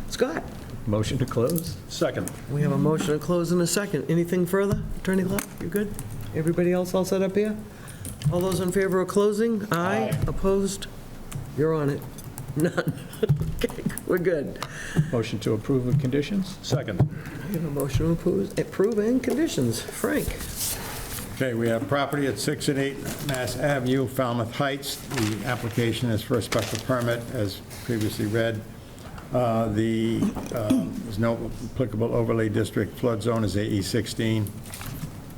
Scott? Motion to close? Second. We have a motion to close in a second. Anything further? Attorney Love, you good? Everybody else all set up here? All those in favor of closing? Aye. Opposed? You're on it. None. Okay, we're good. Motion to approve with conditions? Second. We have a motion to approve and conditions. Frank? Okay, we have property at 6 and 8 Mass Avenue, Falmouth Heights. The application is for a special permit, as previously read. There's no applicable overlay district. Flood zone is AE 16.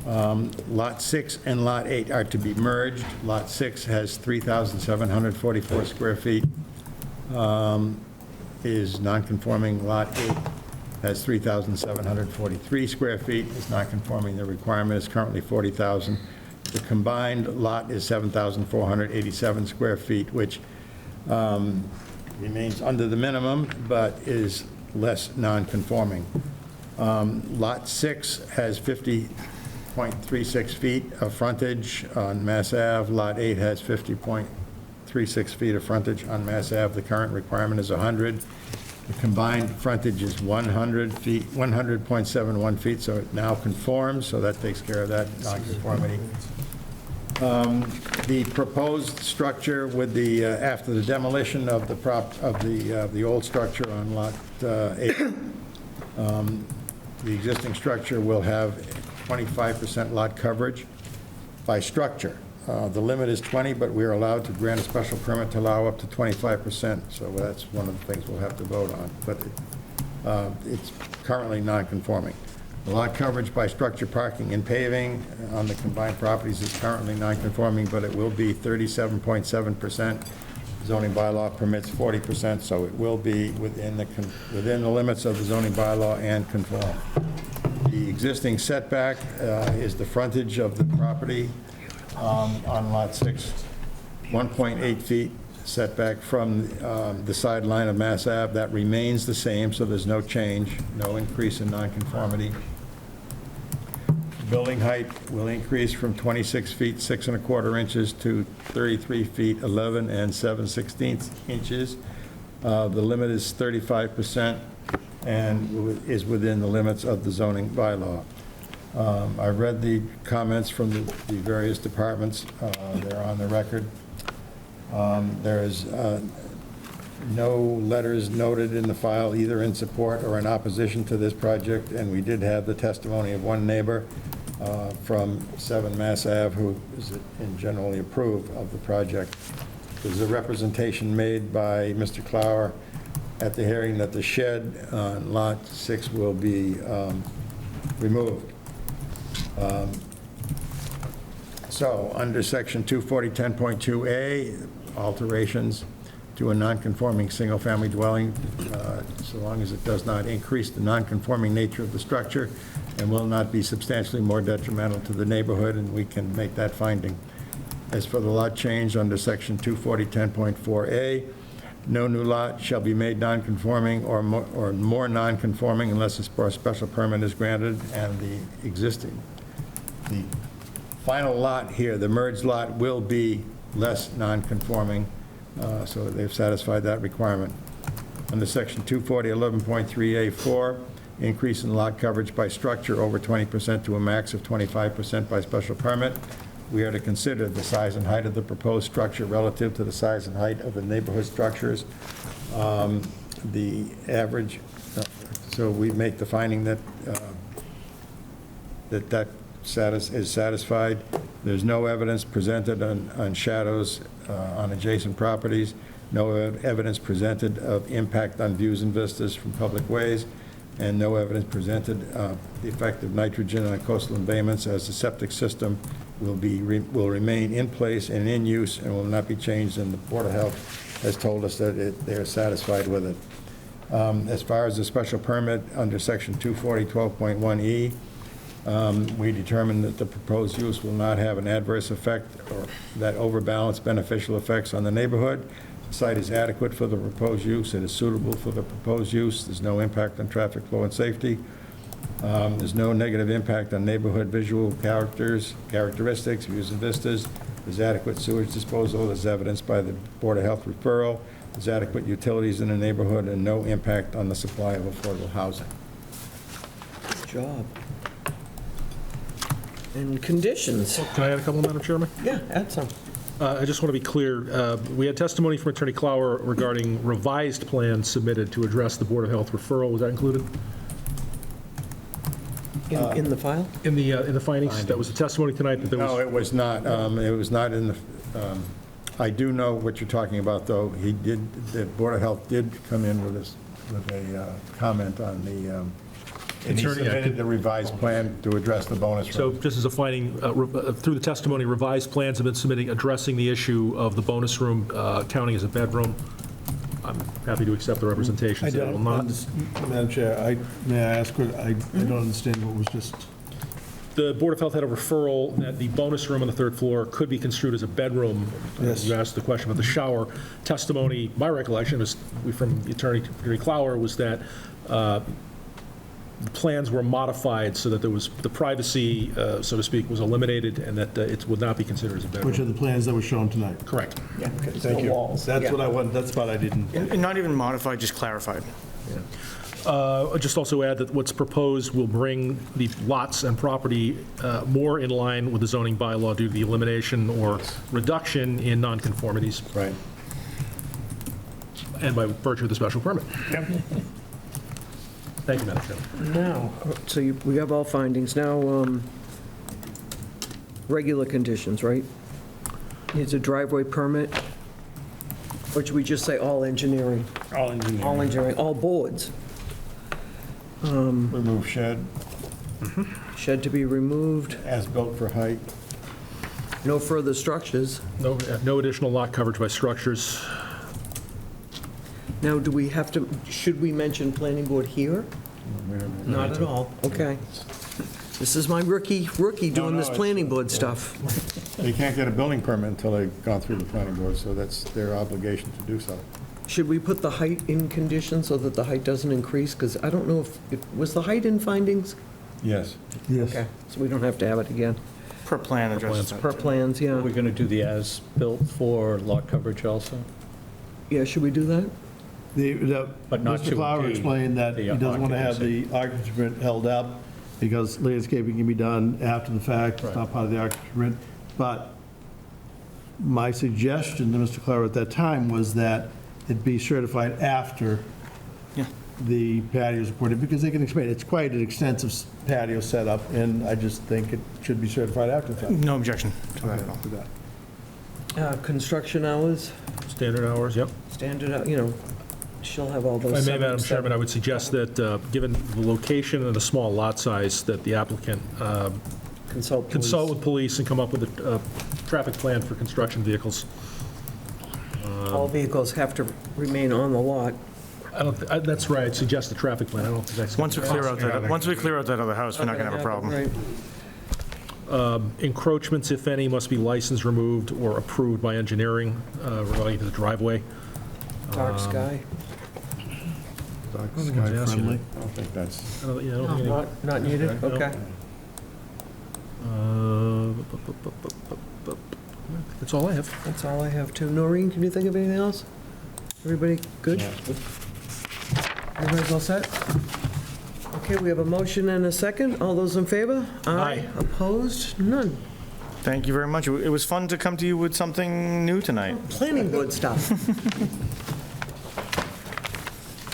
Lot 6 and Lot 8 are to be merged. Lot 6 has 3,744 square feet, is non-conforming. Lot 8 has 3,743 square feet, is non-conforming. The requirement is currently 40,000. The combined lot is 7,487 square feet, which remains under the minimum, but is less non-conforming. Lot 6 has 50.36 feet of frontage on Mass Ave. Lot 8 has 50.36 feet of frontage on Mass Ave. The current requirement is 100. The combined frontage is 100 feet, 100.71 feet, so it now conforms, so that takes care of that nonconformity. The proposed structure with the, after the demolition of the old structure on Lot 8, the existing structure will have 25% lot coverage by structure. The limit is 20, but we're allowed to grant a special permit to allow up to 25%, so that's one of the things we'll have to vote on. But it's currently non-conforming. The lot coverage by structure, parking, and paving on the combined properties is currently non-conforming, but it will be 37.7%. Zoning bylaw permits 40%, so it will be within the limits of the zoning bylaw and conform. The existing setback is the frontage of the property on Lot 6, 1.8 feet setback from the sideline of Mass Ave. That remains the same, so there's no change, no increase in nonconformity. Building height will increase from 26 feet 6 1/4 inches to 33 feet 11 7/16 inches. The limit is 35% and is within the limits of the zoning bylaw. I read the comments from the various departments. They're on the record. There is no letters noted in the file, either in support or in opposition to this project, and we did have the testimony of one neighbor from 7 Mass Ave who is generally approved of the project. There's a representation made by Mr. Clower at the hearing that the shed on Lot 6 will be removed. So, under Section 240-10.2A, alterations to a non-conforming single-family dwelling, so long as it does not increase the non-conforming nature of the structure and will not be substantially more detrimental to the neighborhood, and we can make that finding. As for the lot change under Section 240-10.4A, no new lot shall be made non-conforming or more non-conforming unless a special permit is granted, and the final lot here, the merged lot, will be less non-conforming, so they've satisfied that requirement. Under Section 240-11.3A4, increase in lot coverage by structure over 20% to a max of 25% by special permit. We are to consider the size and height of the proposed structure relative to the size and height of the neighborhood structures. The average, so we make the finding that is satisfied. There's no evidence presented on shadows on adjacent properties, no evidence presented of impact on views and vistas from public ways, and no evidence presented of the effect of nitrogen on coastal embayments, as the septic system will remain in place and in use and will not be changed, and the Board of Health has told us that they're satisfied with it. As far as the special permit under Section 240-12.1E, we determined that the proposed use will not have an adverse effect or that overbalance beneficial effects on the neighborhood. The site is adequate for the proposed use. It is suitable for the proposed use. There's no impact on traffic flow and safety. There's no negative impact on neighborhood visual characteristics, views and vistas. There's adequate sewage disposal, as evidenced by the Board of Health referral. There's adequate utilities in the neighborhood and no impact on the supply of affordable housing. Good job. And conditions. Can I add a couple, Madam Chairman? Yeah, add some. I just want to be clear, we had testimony from Attorney Clower regarding revised plans submitted to address the Board of Health referral. Was that included In the file? in the findings? That was the testimony tonight that there was... No, it was not. It was not in the, I do know what you're talking about, though. The Board of Health did come in with a comment on the, and he submitted the revised plan to address the bonus So room. just as a finding, through the testimony, revised plans have been submitting addressing the issue of the bonus room counting as a bedroom. I'm happy to accept the representation. I don't, Madam Chair, may I ask, I don't understand what was just, The Board of Health had a referral that the bonus room on the third floor could be construed as a bedroom. Yes. You asked the question about the shower. Testimony, my recollection is from the Attorney Clower, was that the plans were modified so that there was, the privacy, so to speak, was eliminated, and that it would not be considered as a bedroom. which are the plans that were shown tonight? Correct. Yeah, because Thank no you. walls. That's Yeah. what I want, that's what I didn't. And not even modified, just clarified. I'll just also add that what's proposed will bring the lots and property more in line with the zoning bylaw due to the elimination or reduction in nonconformities, Right. and by virtue of the special permit. Thank you, Madam Chairman. Now, so we have all findings. Now, regular conditions, right? Needs a driveway permit? Or should we just say all engineering? All engineering. All engineering, all boards. Remove shed, Shed to be removed, as built for height. no further structures. No additional lot coverage by structures. Now, do we have to, should we mention planning board here? Not at all. Okay. This is my rookie doing this it's- planning board stuff. They can't get a building permit until they've gone through the planning board, so that's their obligation to do so. Should we put the height in condition so that the height doesn't increase? Because I don't know was the height in findings? Yes. Yes. Okay, so we don't have to have it again. Per plan addresses that. Per plans, yeah. We're going to do the as-built for lot coverage also? Yeah, should we do that? But not Mr. to Clower impede explained that he the doesn't want to have the occupancy permit held up because landscaping can be done after the fact, it's not part of the occupancy permit. But my suggestion to Mr. Clower at that time was that it be certified after Yeah. the patios are put in, because they can explain, it's quite an extensive patio setup, and I just think it should be certified after the fact. No objection to that at all. For that. Construction hours, Standard hours, yep. standard, she'll have all those. If I may, Madam 7. Chairman, I would suggest that, given the location and the small lot size, that the applicant Consult police. consult with police and come up with a traffic plan for construction vehicles. All vehicles have to remain on the lot. That's right, I'd suggest the traffic plan. I don't think that's... Once we clear out that other house, we're not going to have a problem. Right. Encroachments, if any, must be licensed, removed, or approved by engineering relating to the driveway. Dark sky. Dark think sky it's asking friendly. I don't think that's, I don't think any- Not needed, okay. That's all I have. That's all I have too. Noreen, can you think of anything else? Everybody good? Everybody's all set? Okay, we have a motion and a second. All those in favor? Aye. Opposed? None. Thank you very much. It was fun to come to you with something new tonight. Planning board stuff.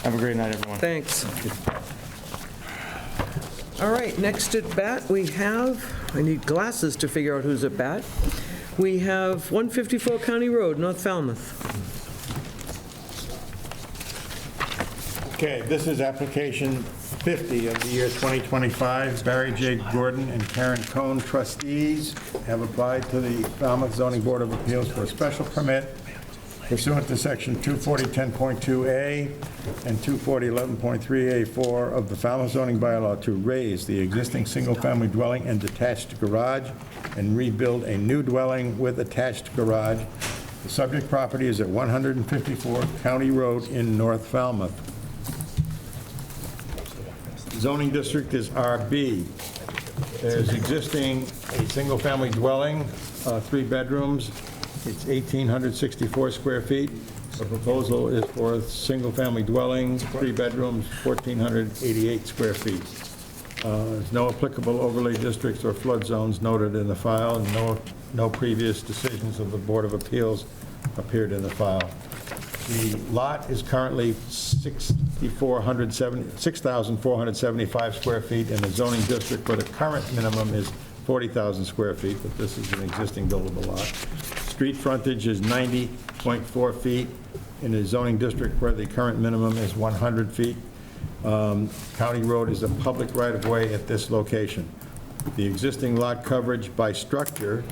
Have a great night, everyone. Thanks. All right, next at bat, we have, I need glasses to figure out who's at bat. We have 154 County Road, North Falmouth. Okay, this is application 50 of the year 2025. Barry J. Gordon and Karen Cohn, trustees, have applied to the Falmouth Zoning Board of Appeals for a special permit pursuant to Section 240-10.2A and 240-11.3A4 of the Falmouth zoning bylaw to raise the existing single-family dwelling and detached garage and rebuild a new dwelling with attached garage. The subject property is at 154 County Road in North Falmouth. Zoning district is RB. There's existing a single-family dwelling, 3 bedrooms. It's 1,864 square feet. The proposal is for a single-family dwelling, 3 bedrooms, 1,488 square feet. There's no applicable overlay districts or flood zones noted in the file, and no previous decisions of the Board of Appeals appeared in the file. The lot is currently 6,475 square feet in the zoning district, where the current minimum is 40,000 square feet, but this is an existing buildable lot. Street frontage is 90.4 feet in the zoning district, where the current minimum is 100 feet. County Road is a public right-of-way at this location. The existing lot coverage by structure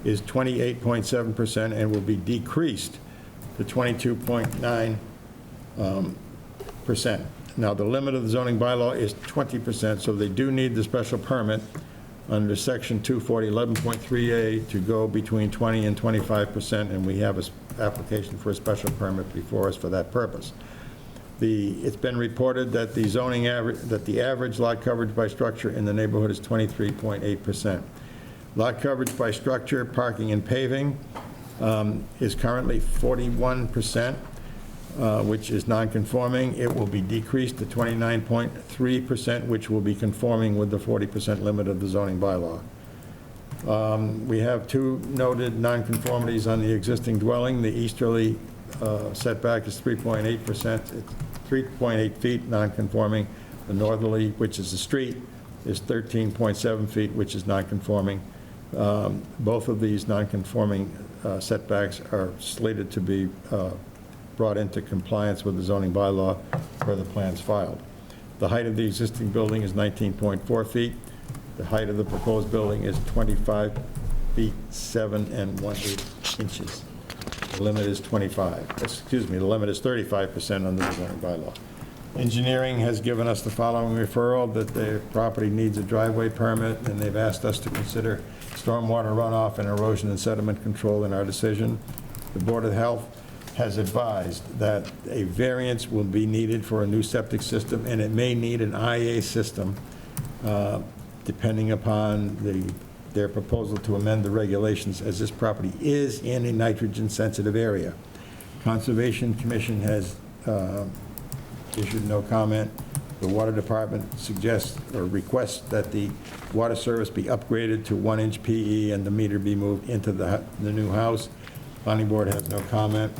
is 28.7% and will be decreased to 22.9%. Now, the limit of the zoning bylaw is 20%, so they do need the special permit under Section 240-11.3A to go between 20 and 25%, and we have an application for a special permit before us for that purpose. It's been reported that the zoning average, that the average lot coverage by structure in the neighborhood is 23.8%. Lot coverage by structure, parking, and paving is currently 41%, which is non-conforming. It will be decreased to 29.3%, which will be conforming with the 40% limit of the zoning bylaw. We have 2 noted nonconformities on the existing dwelling. The easterly setback is 3.8%, 3.8 feet nonconforming. The northerly, which is the street, is 13.7 feet, which is nonconforming. Both of these nonconforming setbacks are slated to be brought into compliance with the zoning bylaw per the plans filed. The height of the existing building is 19.4 feet. The height of the proposed building is 25 feet 7 1/8 inches. The limit is 35% under the zoning bylaw. Engineering has given us the following referral, that their property needs a driveway permit, and they've asked us to consider stormwater runoff and erosion and sediment control in our decision. The Board of Health has advised that a variance will be needed for a new septic system, and it may need an IA system, depending upon their proposal to amend the regulations, as this property is in a nitrogen-sensitive area. Conservation Commission has issued no comment. The Water Department suggests or requests that the water service be upgraded to 1-inch PE and the meter be moved into the new house. Planning Board has no comment.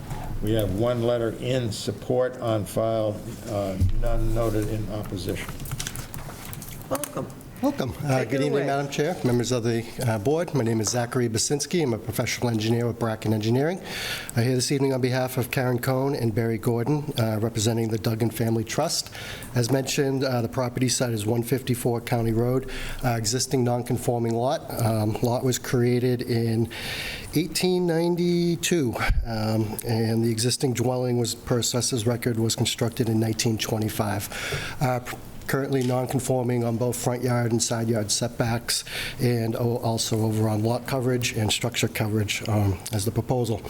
We have 1 letter in support on file, none noted in opposition. Welcome. Welcome. Take it Good evening, away. Madam Chair, members of the board. My name is Zachary Basinski. I'm a professional engineer with Bracken Engineering. I'm here this evening on behalf of Karen Cohn and Barry Gordon, representing the Duggan Family Trust. As mentioned, the property site is 154 County Road, existing non-conforming lot. Lot was created in 1892, and the existing dwelling was, per assessor's record, was constructed in 1925. currently non-conforming on both front yard and side yard setbacks, and also over on lot coverage and structure coverage as the proposal.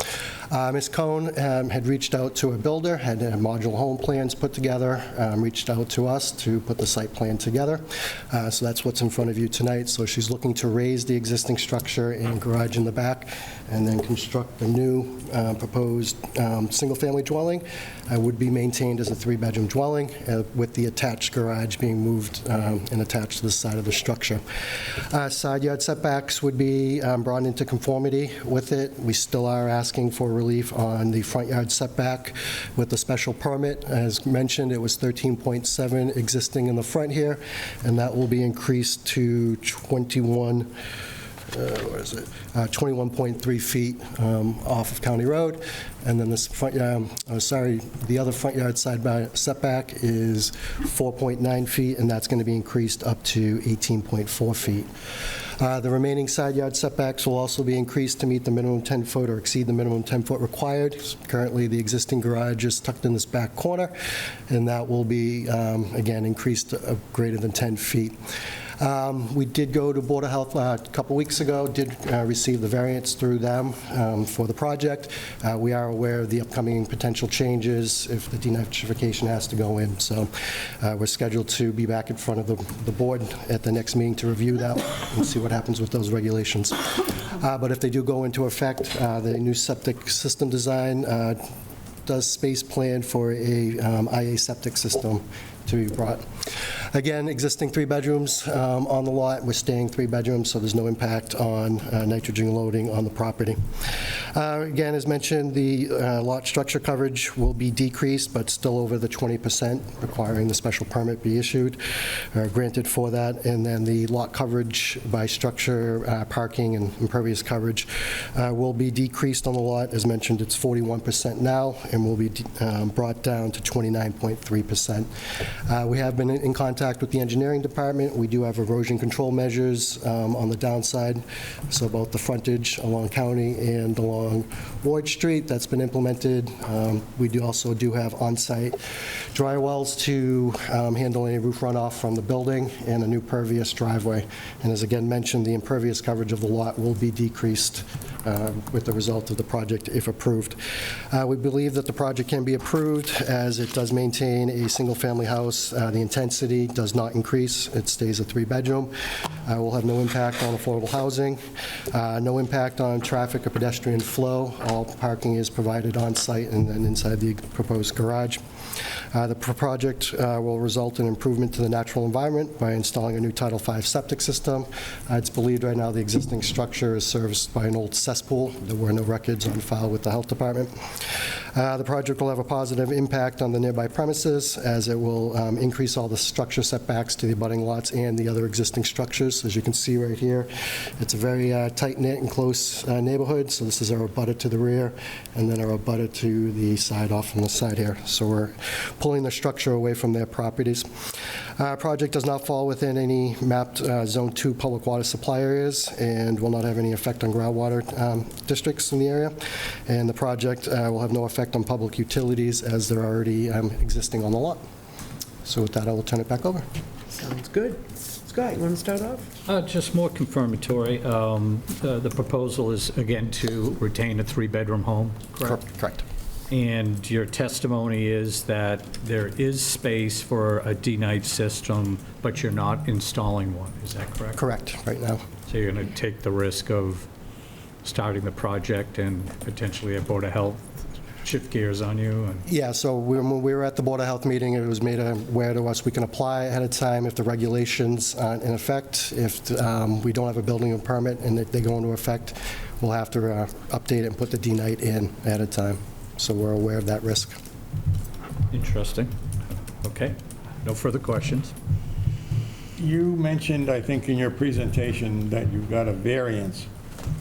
Ms. Cohn had reached out to a builder, had modular home plans put together, reached out to us to put the site plan together. So that's what's in front of you tonight. So she's looking to raise the existing structure and garage in the back, and then construct a new proposed single-family dwelling. Would be maintained as a 3-bedroom dwelling, with the attached garage being moved and attached to the side of the structure. Side yard setbacks would be brought into conformity with it. We still are asking for relief on the front yard setback with the special permit. As mentioned, it was 13.7 existing in the front here, and that will be increased to 21.3 feet off of County Road. And then this front, the other front yard setback is 4.9 feet, and that's going to be increased up to 18.4 feet. The remaining side yard setbacks will also be increased to meet the minimum 10-foot or exceed the minimum 10-foot required. Currently, the existing garage is tucked in this back corner, and that will be, again, increased to greater than 10 feet. We did go to Board of Health a couple weeks ago, did receive the variance through them for the project. We are aware of the upcoming potential changes if the denitrification has to go in. So we're scheduled to be back in front of the board at the next meeting to review that and see what happens with those regulations. But if they do go into effect, the new septic system design does space plan for a IA septic system to be brought. Again, existing 3 bedrooms on the lot. We're staying 3 bedrooms, so there's no impact on nitrogen loading on the property. Again, as mentioned, the lot structure coverage will be decreased, but still over the 20%, requiring the special permit be issued, granted for that. And then the lot coverage by structure, parking, and impervious coverage will be decreased on the lot. As mentioned, it's 41% now, and will be brought down to 29.3%. We have been in contact with the engineering department. We do have erosion control measures on the downside, so both the frontage along County and along Ward Street, that's been implemented. We also do have on-site dry wells to handle any roof runoff from the building, and a new pervious driveway. And as again mentioned, the impervious coverage of the lot will be decreased with the result of the project if approved. We believe that the project can be approved as it does maintain a single-family house. The intensity does not increase. It stays a 3-bedroom. Will have no impact on affordable housing, no impact on traffic or pedestrian flow. All parking is provided on-site and then inside the proposed garage. The project will result in improvement to the natural environment by installing a new Title V septic system. It's believed right now the existing structure is serviced by an old cesspool. There were no records on file with the health department. The project will have a positive impact on the nearby premises, as it will increase all the structure setbacks to the abutting lots and the other existing structures. As you can see right here, it's a very tight-knit and close neighborhood. So this is our abutter to the rear, and then our abutter to the side off on the side here. So we're pulling the structure away from their properties. Project does not fall within any mapped Zone 2 public water supply areas and will not have any effect on groundwater districts in the area. And the project will have no effect on public utilities, as they're already existing on the lot. So with that, I will turn it back over. Sounds good. Scott, you want to start off? Just more confirmatory. The proposal is, again, to retain a 3-bedroom home, correct? Correct. And your testimony is that there is space for a D-night system, but you're not installing one. Is that correct? Correct, right now. So you're going to take the risk of starting the project and potentially a Board of Health shift gears on you? Yeah, so when we were at the Board of Health meeting, it was made aware to us we can apply ahead of time if the regulations aren't in effect. If we don't have a building permit and if they go into effect, we'll have to update it and put the D-night in ahead of time. So we're aware of that risk. Interesting. Okay. No further questions? You mentioned, I think, in your presentation that you got a variance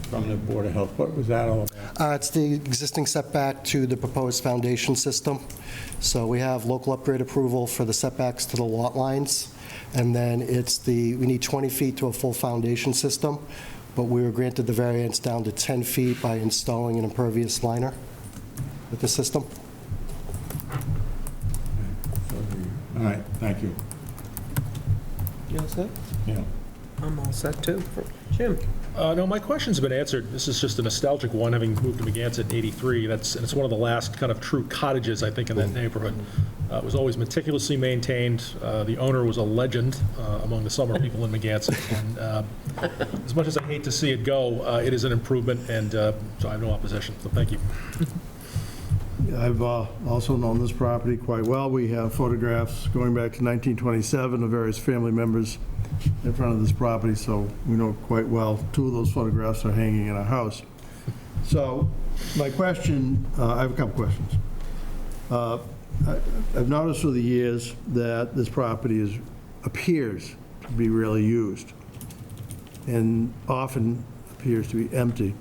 from the Board of Health. What was that all about? It's the existing setback to the proposed foundation system. So we have local upgrade approval for the setbacks to the lot lines, and then we need 20 feet to a full foundation system, but we were granted the variance down to 10 feet by installing an impervious liner with the system. All right, thank you. You all set? Yeah. I'm all set, too. Jim? No, my question's been answered. This is just a nostalgic one, having moved to Magansett in '83. And it's one of the last kind of true cottages, I think, in that neighborhood. It was always meticulously maintained. The owner was a legend among the summer people in Magansett. And as much as I hate to see it go, it is an improvement, and so I have no opposition. So thank you. I've also known this property quite well. We have photographs going back to 1927 of various family members in front of this property, so we know it quite well. 2 of those photographs are hanging in our house. So my question, I have a couple questions. I've noticed through the years that this property appears to be rarely used and often appears to be empty.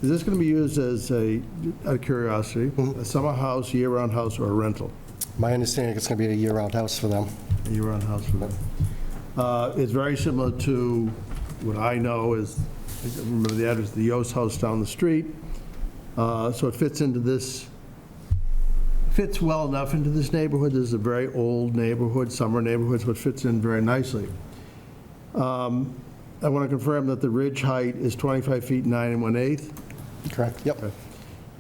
Is this going to be used as out of curiosity, a summer house, year-round house, or a rental? My understanding, it's going to be a year-round house for them. A year-round house for them. It's very similar to what I know is, I remember the address, the Yost House down the street. So it fits into this, fits well enough into this neighborhood. This is a very old neighborhood, summer neighborhood, so it fits in very nicely. I want to confirm that the ridge height is 25 feet 9 1/8. Correct, yep. And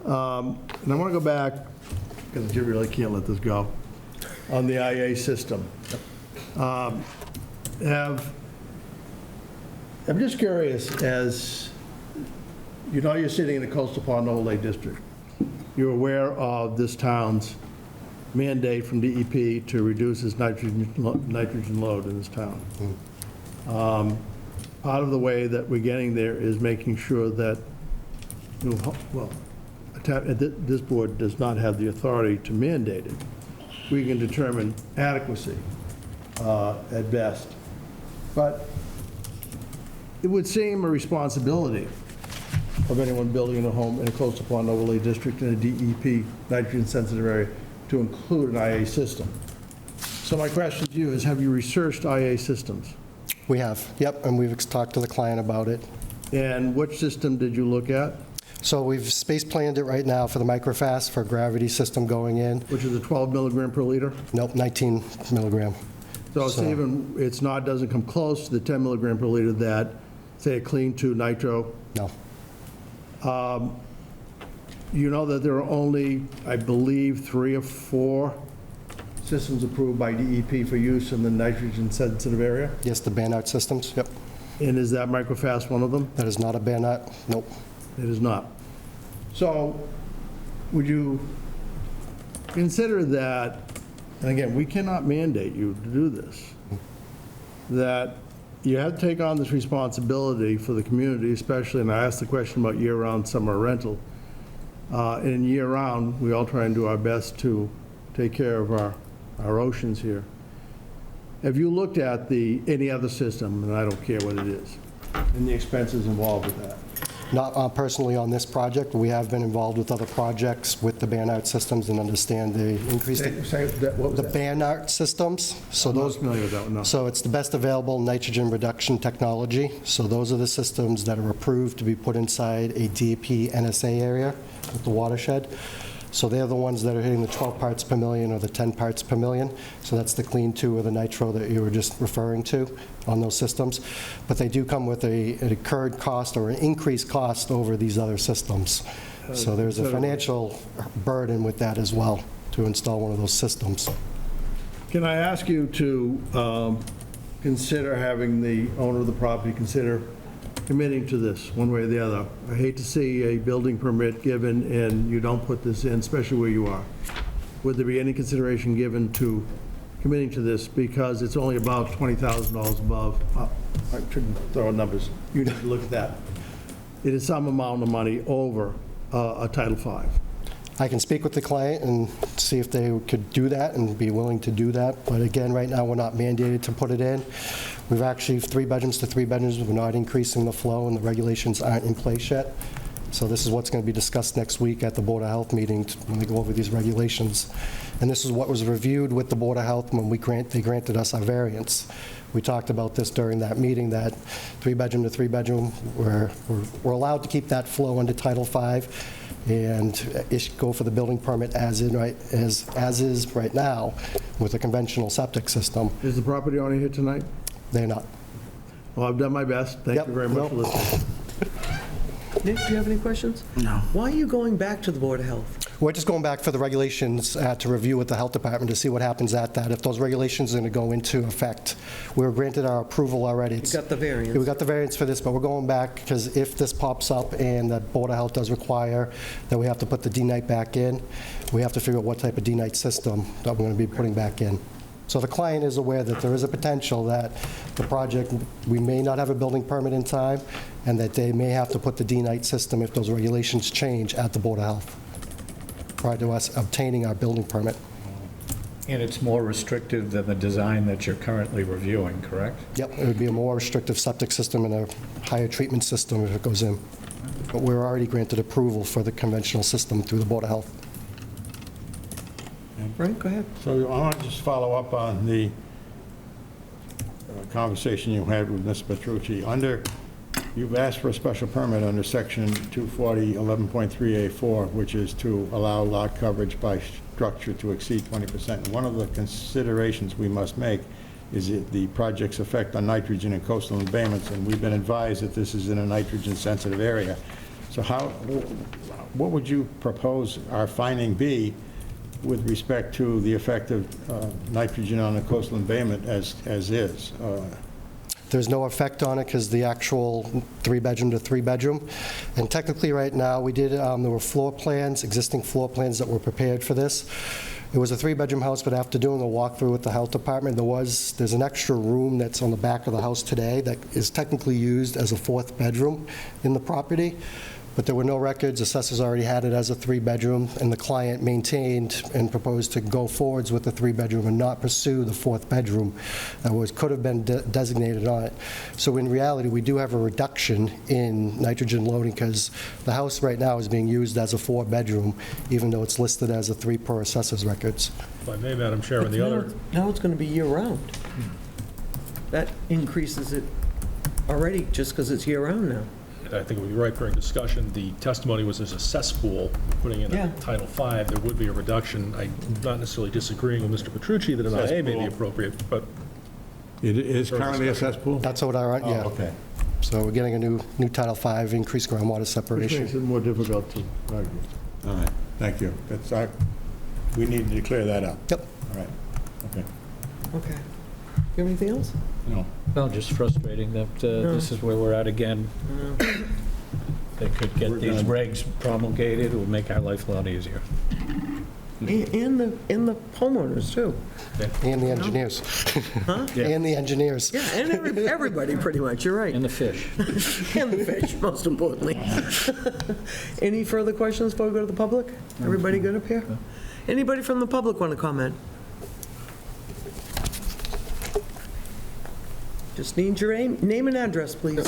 I want to go back, because you really can't let this go, on the IA system. I'm just curious, as you know, you're sitting in the coastal pond overlay district. You're aware of this town's mandate from DEP to reduce its nitrogen load in this town. Part of the way that we're getting there is making sure that, this board does not have the authority to mandate it. We can determine adequacy at best. But it would seem a responsibility of anyone building a home in a coastal pond overlay district in a DEP nitrogen-sensitive area to include an IA system. So my question to you is, have you researched IA systems? We have, yep, and we've talked to the client about it. And which system did you look at? So we've space planned it right now for the microfast for a gravity system going in. Which is a 12 milligram per liter? Nope, 19 milligram. So it's even, doesn't come close to the 10 milligram per liter that, say, a Clean 2 Nitro. No. You know that there are only, I believe, 3 or 4 systems approved by DEP for use in the nitrogen-sensitive area? Yes, the Banart systems, yep. And is that microfast one of them? That is not a Banart, nope. It is not. So would you consider that, and again, we cannot mandate you to do this, that you have to take on this responsibility for the community, especially, and I asked the question about year-round summer rental. And year-round, we all try and do our best to take care of our oceans here. Have you looked at any other system, and I don't care what it is, and the expenses involved with that? Not personally on this project. We have been involved with other projects with the Banart systems and understand the increase. What was The that? Banart systems, so I'm not those. familiar with that one, no. So it's the best available nitrogen reduction technology. So those are the systems that are approved to be put inside a DEP NSA area with the watershed. So they're the ones that are hitting the 12 parts per million or the 10 parts per million. So that's the Clean 2 or the Nitro that you were just referring to on those systems. But they do come with an incurred cost or an increased cost over these other systems. So there's a financial burden with that as well to install one of those systems. Can I ask you to consider having the owner of the property consider committing to this, one way or the other? I hate to see a building permit given and you don't put this in, especially where you are. Would there be any consideration given to committing to this, because it's only about $20,000 above, I shouldn't throw out numbers, you need to look at that. It is some amount of money over a Title V. I can speak with the client and see if they could do that and be willing to do that. But again, right now, we're not mandated to put it in. We've actually, 3 bedrooms to 3 bedrooms, we're not increasing the flow, and the regulations aren't in place yet. So this is what's going to be discussed next week at the Board of Health meeting when they go over these regulations. And this is what was reviewed with the Board of Health when they granted us our variance. We talked about this during that meeting, that 3 bedroom to 3 bedroom, we're allowed to keep that flow under Title V and go for the building permit as is right now with a conventional septic system. Is the property owner here tonight? They're not. Well, I've done my best. Thank Yep, you very much for nope. listening. Nick, do you have any questions? No. Why are you going back to the Board of Health? We're just going back for the regulations to review with the health department to see what happens at that. If those regulations are going to go into effect. We were granted our approval already. You got the variance. We got the variance for this, but we're going back because if this pops up and the Board of Health does require that we have to put the D-Night back in, we have to figure out what type of D-Night system that we're going to be putting back in. So the client is aware that there is a potential that the project, we may not have a building permit in time, and that they may have to put the D-Night system if those regulations change at the Board of Health prior to us obtaining our building permit. And it's more restrictive than the design that you're currently reviewing, correct? Yep, it would be a more restrictive septic system and a higher treatment system if it goes in. But we're already granted approval for the conventional system through the Board of Health. Frank, go ahead. So I want to just follow up on the conversation you had with Ms. Petrucci. You've asked for a special permit under Section 240-11.3A4, which is to allow lot coverage by structure to exceed 20%. And one of the considerations we must make is the project's effect on nitrogen and coastal embayments, and we've been advised that this is in a nitrogen-sensitive area. So what would you propose our finding be with respect to the effect of nitrogen on the coastal embayment as is? There's no effect on it because the actual 3-bedroom to 3-bedroom. And technically, right now, we did, there were floor plans, existing floor plans that were prepared for this. It was a 3-bedroom house, but after doing a walkthrough with the health department, there's an extra room that's on the back of the house today that is technically used as a 4th bedroom in the property. But there were no records. Assessors already had it as a 3-bedroom, and the client maintained and proposed to go forwards with the 3-bedroom and not pursue the 4th bedroom that could have been designated on it. So in reality, we do have a reduction in nitrogen loading because the house right now is being used as a 4-bedroom, even though it's listed as a 3 per assessor's records. If I may, Madam Chairman, the other, Now it's going to be year-round. That increases it already just because it's year-round now. I think it would be right during discussion, the testimony was there's a cesspool, putting in Yeah. a Title V, there would be a reduction. I'm not necessarily disagreeing with Mr. Petrucci that an IA may be Cesspool. appropriate, but It is currently a cesspool? That's what yeah. Oh, okay. So we're getting a new Title V, increased groundwater Which separation. makes it more difficult to argue. All right, thank you. We need to clear that up. Yep. All right, okay. Okay. You have anything else? No. Well, just frustrating that this is where we're at again. They could get these regs promulgated, it would make our life a lot easier. And the homeowners, too. And the engineers. Huh? And the engineers. Yeah, and everybody, pretty much, you're right. And the fish. And the fish, most importantly. Any further questions before we go to the public? Everybody good up here? Anybody from the public want to comment? Just need your name and address, please.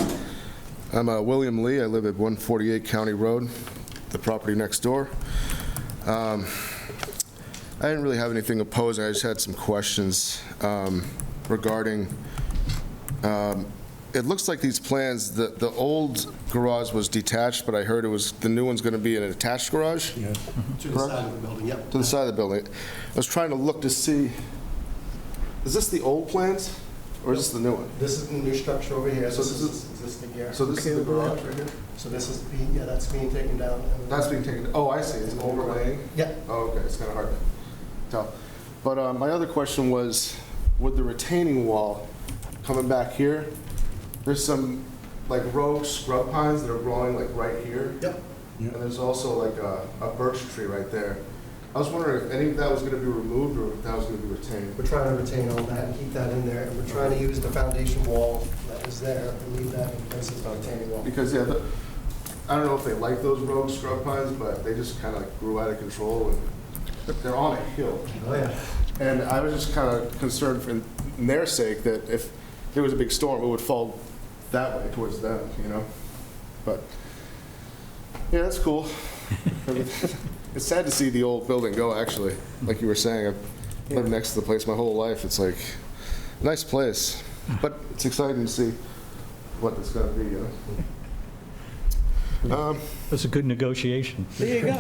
I'm William Lee. I live at 148 County Road, the property next door. I didn't really have anything opposing. I just had some questions regarding, it looks like these plans, the old garage was detached, but I heard the new one's going to be an attached garage? To the side of the building, yep. To the side of the building. I was trying to look to see, is this the old plans? Or is this the new one? This is the new structure over here. So this is- existing here. So this is the garage right here? So this is that's being taken down. That's being taken, oh, I see, it's overlaying? Yeah. Oh, okay, it's kind of hard to tell. But my other question was, with the retaining wall coming back here, there's some like rogue scrub pines that are growing like right here. Yep. And there's also like a birch tree right there. I was wondering if any of that was going to be removed or if that was going to be retained. We're trying to retain all that and keep that in there, and we're trying to use the foundation wall that is there and leave that in place as a retaining wall. Because, yeah, I don't know if they like those rogue scrub pines, but they just kind of like grew out of control, and they're on a hill. Oh, yeah. And I was just kind of concerned for in their sake that if there was a big storm, it would fall that way towards them, you know? But, yeah, that's cool. It's sad to see the old building go, actually. Like you were saying, I've lived next to the place my whole life. It's like, nice place. But it's exciting to see what it's going to be, you know? That's a good negotiation. There you go.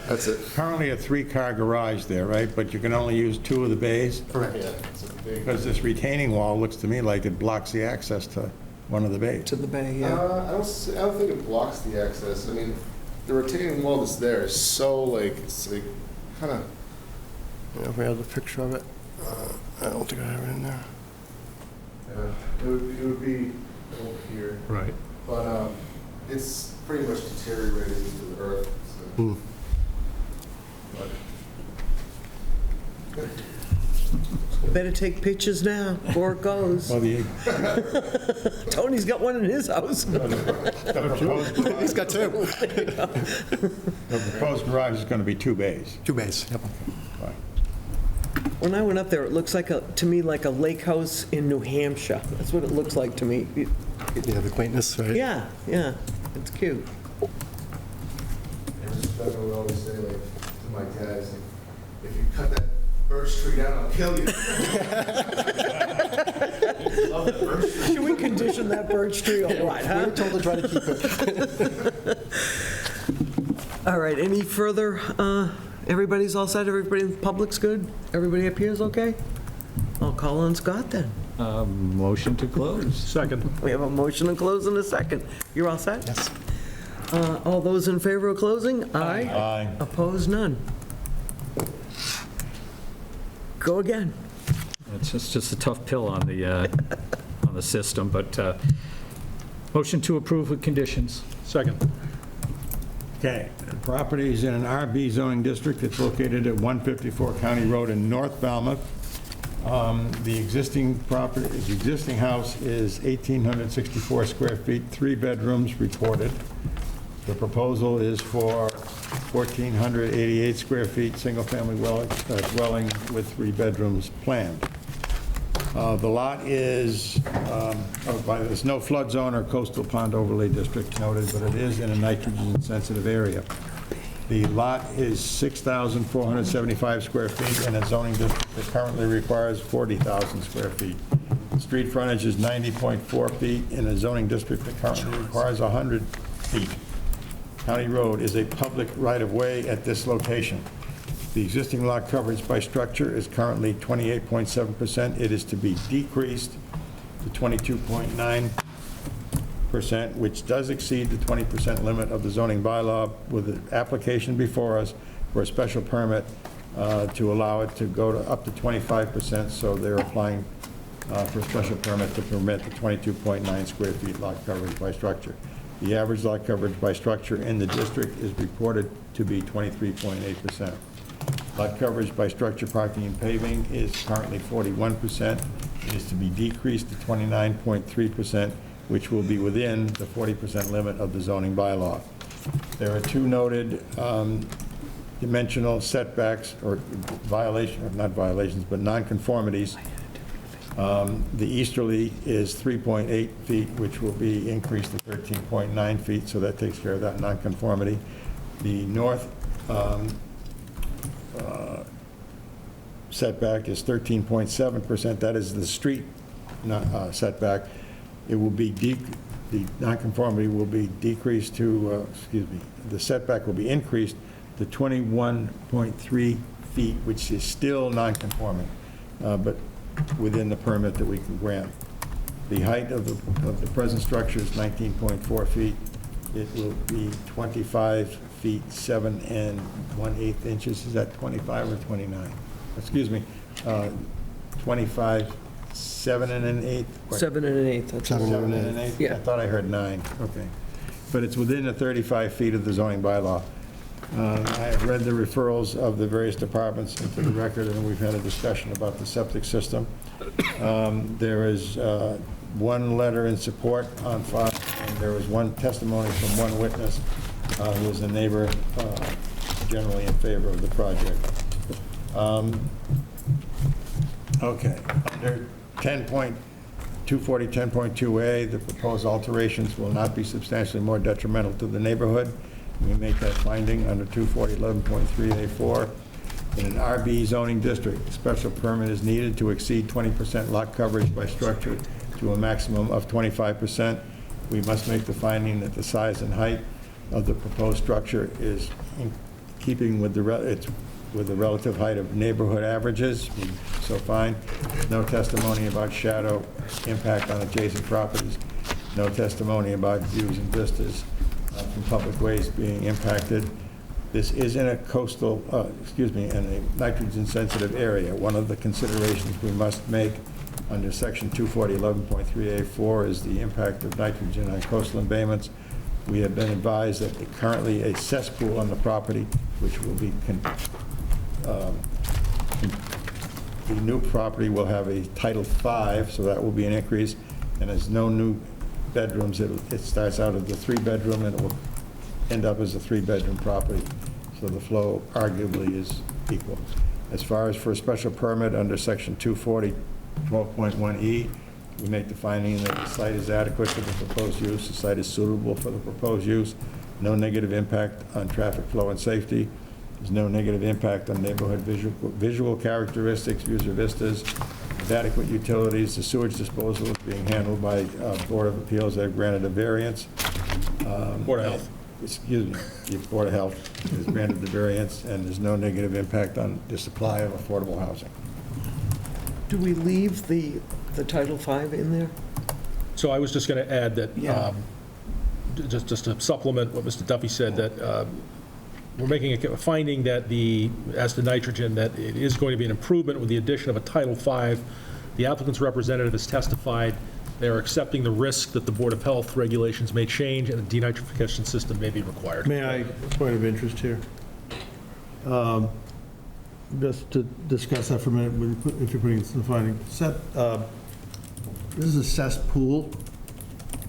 That's it. Currently a 3-car garage there, right? But you can only use 2 of the bays? Correct. Yeah, it's a big. Because this retaining wall looks to me like it blocks the access to one of the bays. To the bay, yeah. I don't think it blocks the access. I mean, the retaining wall that's there is so like, it's like, kind of, If we have the picture of it, I don't think I have it in there. it would be over here. Right. But it's pretty much deteriorated into the earth. So. Hmm. Better take pictures now before it goes. Well, the Tony's got one in his house. proposed He's got 2. garage is going to be 2 bays. 2 bays, yep. When I went up there, it looks like to me like a lake house in New Hampshire. That's what it looks like to me. You have the quaintness, right? Yeah, yeah, it's cute. And just like I would always say, like, to my dad, it's like, if you cut that birch tree down, I'll kill you. Love that birch tree. Should we condition that birch tree all right, We huh? were told to try to keep it. All right, any further, everybody's all set, everybody in the public's good? Everybody up here is okay? I'll call on Scott then. Motion to close. Second. We have a motion to close in a second. You're all set? Yes. All those in favor of closing? Aye. Aye. Opposed, none. Go again. It's just a tough pill on the system, but motion to approve with conditions. Second. Okay, the property is in an RB zoning district. It's located at 154 County Road in North Falmouth. The existing house is 1,864 square feet, 3 bedrooms reported. The proposal is for 1,488 square feet, single-family dwelling with 3 bedrooms planned. The lot is, there's no flood zone or coastal pond overlay district noted, but it is in a nitrogen-sensitive area. The lot is 6,475 square feet in a zoning district that currently requires 40,000 square feet. Street frontage is 90.4 feet in a zoning district that currently requires 100 feet. County Road is a public right-of-way at this location. The existing lot coverage by structure is currently 28.7%. It is to be decreased to 22.9%, which does exceed the 20% limit of the zoning bylaw, with the application before us for a special permit to allow it to go to up to 25%, so they're applying for a special permit to permit the 22.9 square feet lot coverage by structure. The average lot coverage by structure in the district is reported to be 23.8%. Lot coverage by structure, parking, and paving is currently 41%. It is to be decreased to 29.3%, which will be within the 40% limit of the zoning bylaw. There are 2 noted dimensional setbacks, or not violations, but nonconformities. The easterly is 3.8 feet, which will be increased to 13.9 feet, so that takes care of that nonconformity. The north setback is 13.7%. That is the street setback. It will be, the nonconformity will be decreased to, the setback will be increased to 21.3 feet, which is still nonconforming, but within the permit that we can grant. The height of the present structure is 19.4 feet. It will be 25 feet 7 1/8 inches. Is that 25 or 29? Excuse me, 25 7 1/8. 7 1/8. That's 7 7 1/8? Yeah. I thought I heard 9, okay. But it's within the 35 feet of the zoning bylaw. I have read the referrals of the various departments into the record, and we've had a discussion about the septic system. There is 1 letter in support on file, and there was 1 testimony from 1 witness who is a neighbor generally in favor of the project. Okay, under 240.10.2A, the proposed alterations will not be substantially more detrimental to the neighborhood. We make that finding under 240.11.3A4. In an RB zoning district, a special permit is needed to exceed 20% lot coverage by structure to a maximum of 25%. we must make the finding that the size and height of the proposed structure is in keeping with the relative height of neighborhood averages, so fine. No testimony about shadow impact on adjacent properties. No testimony about views and vistas from public ways being impacted. This is in a coastal, in a nitrogen-sensitive area. One of the considerations we must make under Section 240.11.3A4 is the impact of nitrogen on coastal embayments. We have been advised that currently a cesspool on the property, which will be, the new property will have a Title V, so that will be an increase, and there's no new bedrooms. It starts out as a 3-bedroom, and it will end up as a 3-bedroom property, so the flow arguably is equal. As far as for a special permit under Section 240.12.1E, we make the finding that the site is adequate for the proposed use, the site is suitable for the proposed use, no negative impact on traffic flow and safety, there's no negative impact on neighborhood visual characteristics, views or vistas, adequate utilities, the sewage disposal is being handled by Board of Appeals that have granted a variance. Board of Health. Excuse me, the Board of Health has granted the variance, and there's no negative impact on the supply of affordable housing. Do we leave the Title V in there? So I was just going to add that, just to supplement what Mr. Duffy said, that we're making a finding that as to nitrogen, that it is going to be an improvement with the addition of a Title V. The applicant's representative has testified they are accepting the risk that the Board of Health regulations may change and a denitrification system may be required. May I, point of interest here? Just to discuss that for a minute, if you're putting it in the finding. This is a cesspool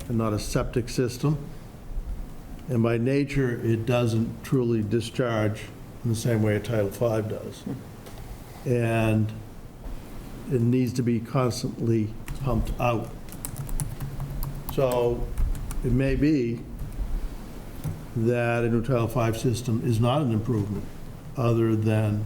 and not a septic system. And by nature, it doesn't truly discharge in the same way a Title V does. And it needs to be constantly pumped out. So it may be that a new Title V system is not an improvement, other than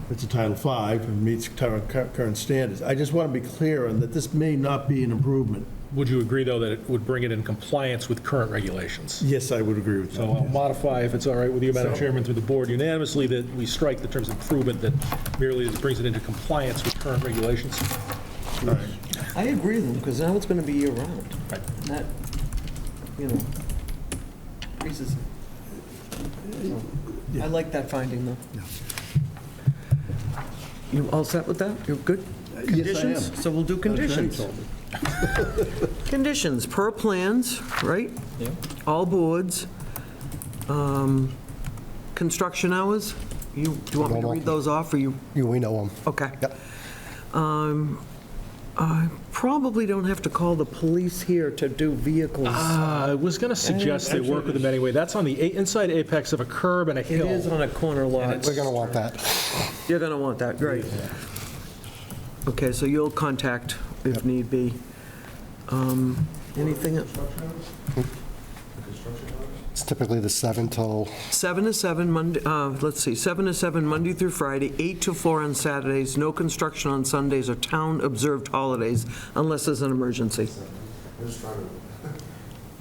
it's a Title V and meets current standards. I just want to be clear on that this may not be an improvement. Would you agree, though, that it would bring it in compliance with current regulations? Yes, I would agree with that. So I'll modify, if it's all right with you, Madam Chairman, through the board unanimously, that we strike the terms of improvement, that merely brings it into compliance with current regulations. I agree with them, because now it's going to be year-round. Right. That, increases. I like that finding, though. You all set with that? You're good? Yes, I am. Conditions? So we'll do conditions. Conditions, per plans, right? Yeah. All boards. Construction hours? Do you want me to read those off, or you? We know them. Okay. Yep. I probably don't have to call the police here to do vehicles. I was going to suggest they work with them anyway. That's on the inside apex of a curb and a It hill. is on a corner lot. We're going to want that. You're going to want that, great. Okay, so you'll contact if need be. Anything? It's typically the 7 till, 7 to 7 Monday, let's see, 7 to 7 Monday through Friday, 8 to 4 on Saturdays, no construction on Sundays or town-observed holidays unless there's an emergency. I'm just trying to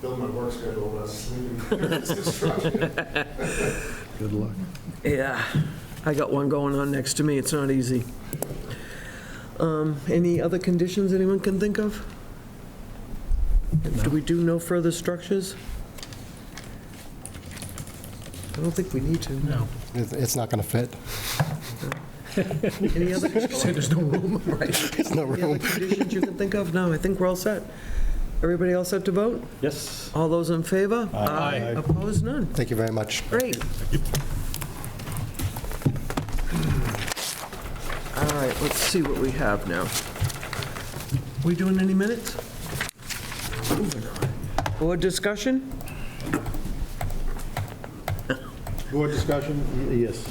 build my work schedule while sleeping. Construction. Good luck. Yeah, I got one going on next to me, it's not easy. Any other conditions anyone can think of? Do we do no further structures? I don't think we need to. No. it's not going to fit. Any other? Say there's no room. Right. There's no Any other room. conditions you can think of? No, I think we're all set. Everybody all set to vote? Yes. All those in favor? Aye. Opposed? None. Thank you very much. Great. All right, let's see what we have now. We doing any minutes? Moving on. Board discussion? Board discussion? Yes.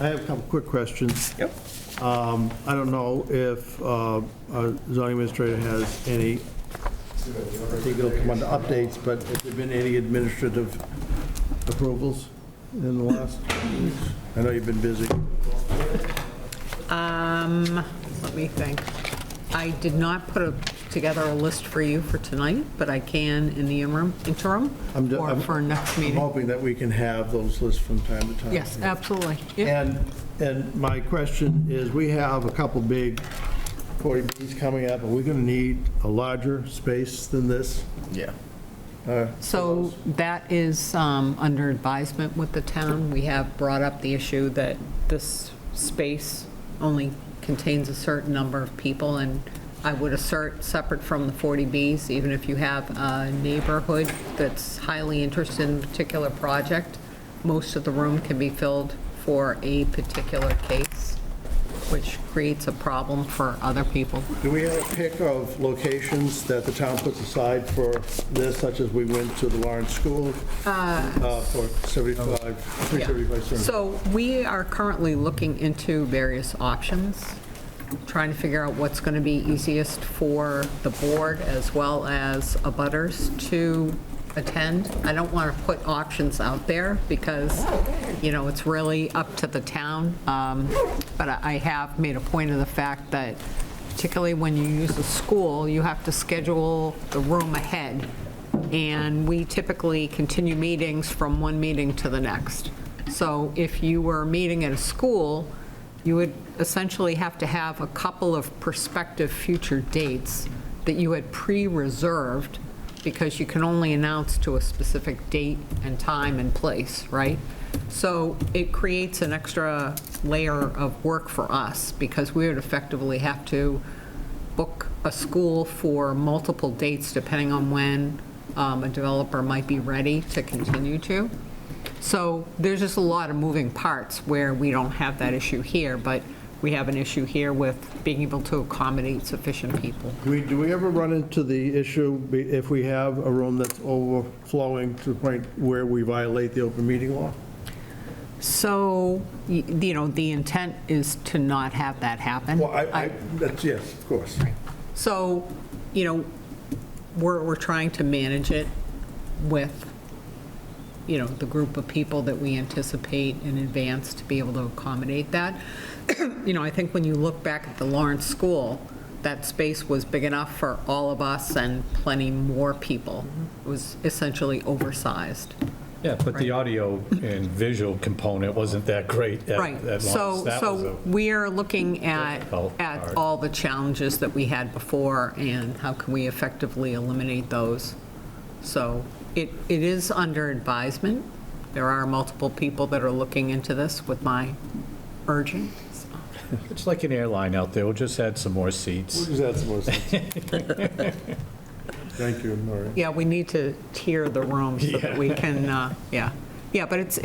I have a couple quick questions. Yep. I don't know if our zoning administrator has any, I think it'll come under updates, but have there been any administrative approvals in the last weeks? I know you've been busy. Let me think. I did not put a together a list for you for tonight, but I can in the interim or for next I'm meeting. hoping that we can have those lists from time to time. Yes, absolutely. Yeah. And my question is, we have a couple big 40Bs coming up. Are we going to need a larger space than this? Yeah. So that is under advisement with the town. We have brought up the issue that this space only contains a certain number of people, and I would assert, separate from the 40Bs, even if you have a neighborhood that's highly interested in a particular project, most of the room can be filled for a particular case, which creates a problem for other people. Do we have a pick of locations that the town puts aside for this, such as we went to the Lawrence School for 335? So we are currently looking into various options, trying to figure out what's going to be easiest for the board as well as abutters to attend. I don't want to put options out there because, it's really up to the town. But I have made a point of the fact that particularly when you use a school, you have to schedule the room ahead. And we typically continue meetings from one meeting to the next. So if you were meeting at a school, you would essentially have to have a couple of prospective future dates that you had pre-reserved because you can only announce to a specific date and time and place, right? So it creates an extra layer of work for us because we would effectively have to book a school for multiple dates depending on when a developer might be ready to continue to. So there's just a lot of moving parts where we don't have that issue here, but we have an issue here with being able to accommodate sufficient people. Do we ever run into the issue if we have a room that's overflowing to the point where we violate the open meeting law? So, the intent is to not have that happen. Well, that's, yes, of course. So, we're trying to manage it with, the group of people that we anticipate in advance to be able to accommodate that. I think when you look back at the Lawrence School, that space was big enough for all of us and plenty more people. It was essentially oversized. Yeah, but the audio and visual component wasn't that great at Right. Lawrence. So That was a we are looking at part. all the challenges that we had before and how can we effectively eliminate those. So it is under advisement. There are multiple people that are looking into this with my urging. It's like an airline out there, we'll just add some more We'll seats. just add some more sense. Thank you, Maureen. Yeah, we need to tier the room so that we can, yeah. Yeah, but it's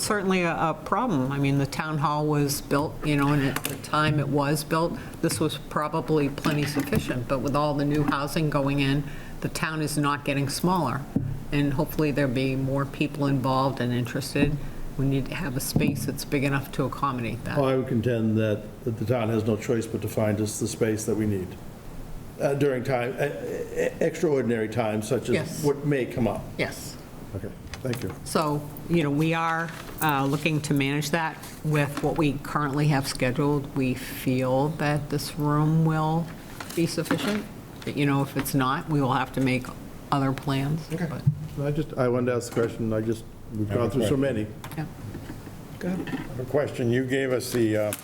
certainly a problem. I mean, the town hall was built, and at the time it was built, this was probably plenty sufficient. But with all the new housing going in, the town is not getting smaller. And hopefully there'll be more people involved and interested. We need to have a space that's big enough to accommodate that. Well, I would contend that the town has no choice but to find us the space that we need during extraordinary times such as Yes. what may come up. Yes. Okay, thank you. So, we are looking to manage that with what we currently have scheduled. We feel that this room will be sufficient. But, if it's not, we will have to make other plans. Okay. But, I wanted to ask the question, we've gone through so many. yeah. A question, you gave us the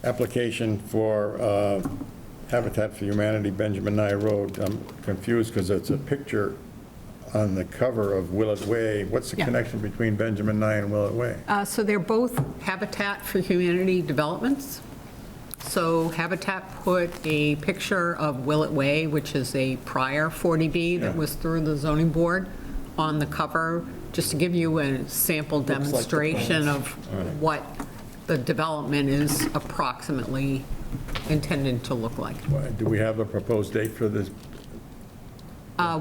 application for Habitat for Humanity, Benjamin Nye Road. I'm confused because it's a picture on the cover of Willett Way. What's the Yeah. connection between Benjamin Nye and Willett Way? So they're both Habitat for Humanity developments. So Habitat put a picture of Willett Way, which is a prior 40B that Yeah. was through the zoning board, on the cover, just to give you a sample like the demonstration plans. of what the development is approximately intended to look like. Do we have a proposed date for this?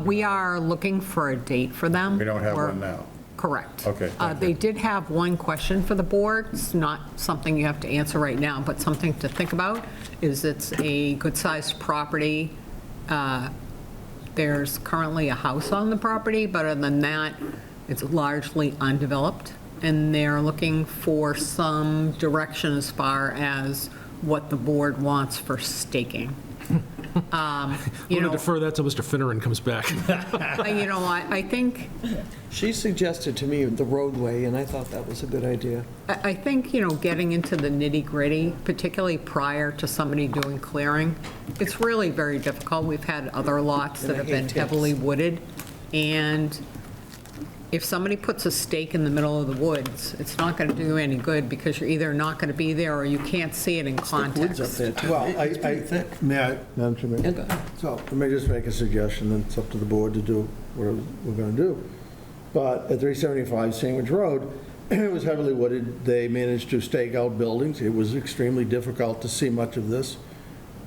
We are looking for a date for them. We don't have We're- one now. Correct. Okay, thank They you. did have one question for the board. It's not something you have to answer right now, but something to think about, is it's a good-sized property. There's currently a house on the property, but other than that, it's largely undeveloped, and they're looking for some direction as far as what the board wants for staking. I'm You going to know, defer that till Mr. Finneran comes back. I think, She suggested to me the roadway, and I thought that was a good idea. I think, getting into the nitty-gritty, particularly prior to somebody doing clearing, it's really very difficult. We've had other lots that And I have been hate tips. heavily wooded, and if somebody puts a stake in the middle of the woods, it's not going to do you any good, because you're either not going to be there or you can't see it in Woods up context. there, too. Well, It's pretty thick. may I, Madam Chairman? Yeah, go ahead. So let me just make a suggestion, and it's up to the board to do what we're going to do. But at 375 Sandwich Road, it was heavily wooded. They managed to stake out buildings. It was extremely difficult to see much of this.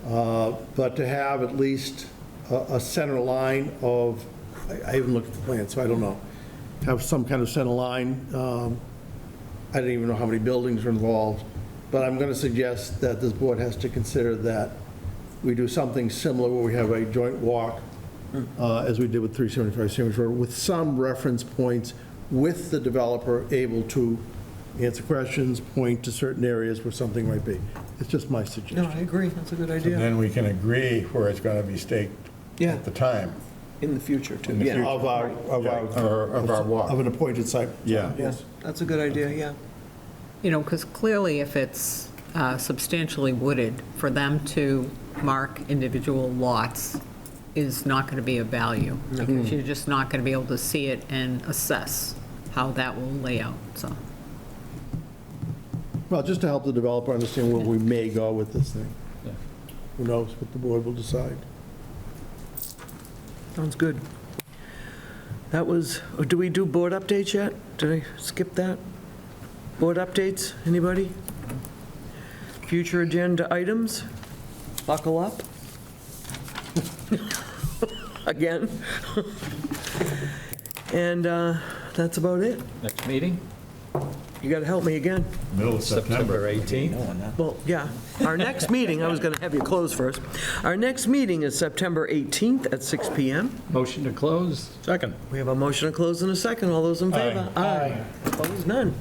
But to have at least a center line of, I haven't looked at the plan, so I don't know, have some kind of center line. I don't even know how many buildings are involved, but I'm going to suggest that this board has to consider that we do something similar where we have a joint walk, as we did with 375 Sandwich Road, with some reference points, with the developer able to answer questions, point to certain areas where something might be. It's just my No, suggestion. I agree, that's a good And idea. then we can agree where it's going to be staked Yeah. at the time. In the future, too. In the Yeah. future. Of our Of our walk. Of an appointed site. Yeah. Yes, that's a good idea, yeah. Because clearly if it's substantially wooded, for them to mark individual lots is not going to be of value, because you're just not going to be able to see it and assess how that will lay out, so. Well, just to help the developer understand where we may go with this thing. Yeah. Who knows what the board will decide. Sounds good. That was, do we do board updates yet? Did I skip that? Board updates, anybody? Future agenda items? Buckle up. Again. And that's about it. Next meeting, You got to help me again. Middle of September 18th. Well, yeah, our next meeting, I was going to have you close first. Our next meeting is September 18th at 6 PM. Motion to close. Second. We have a motion to close in a second. All those in favor? Aye. Opposed? None.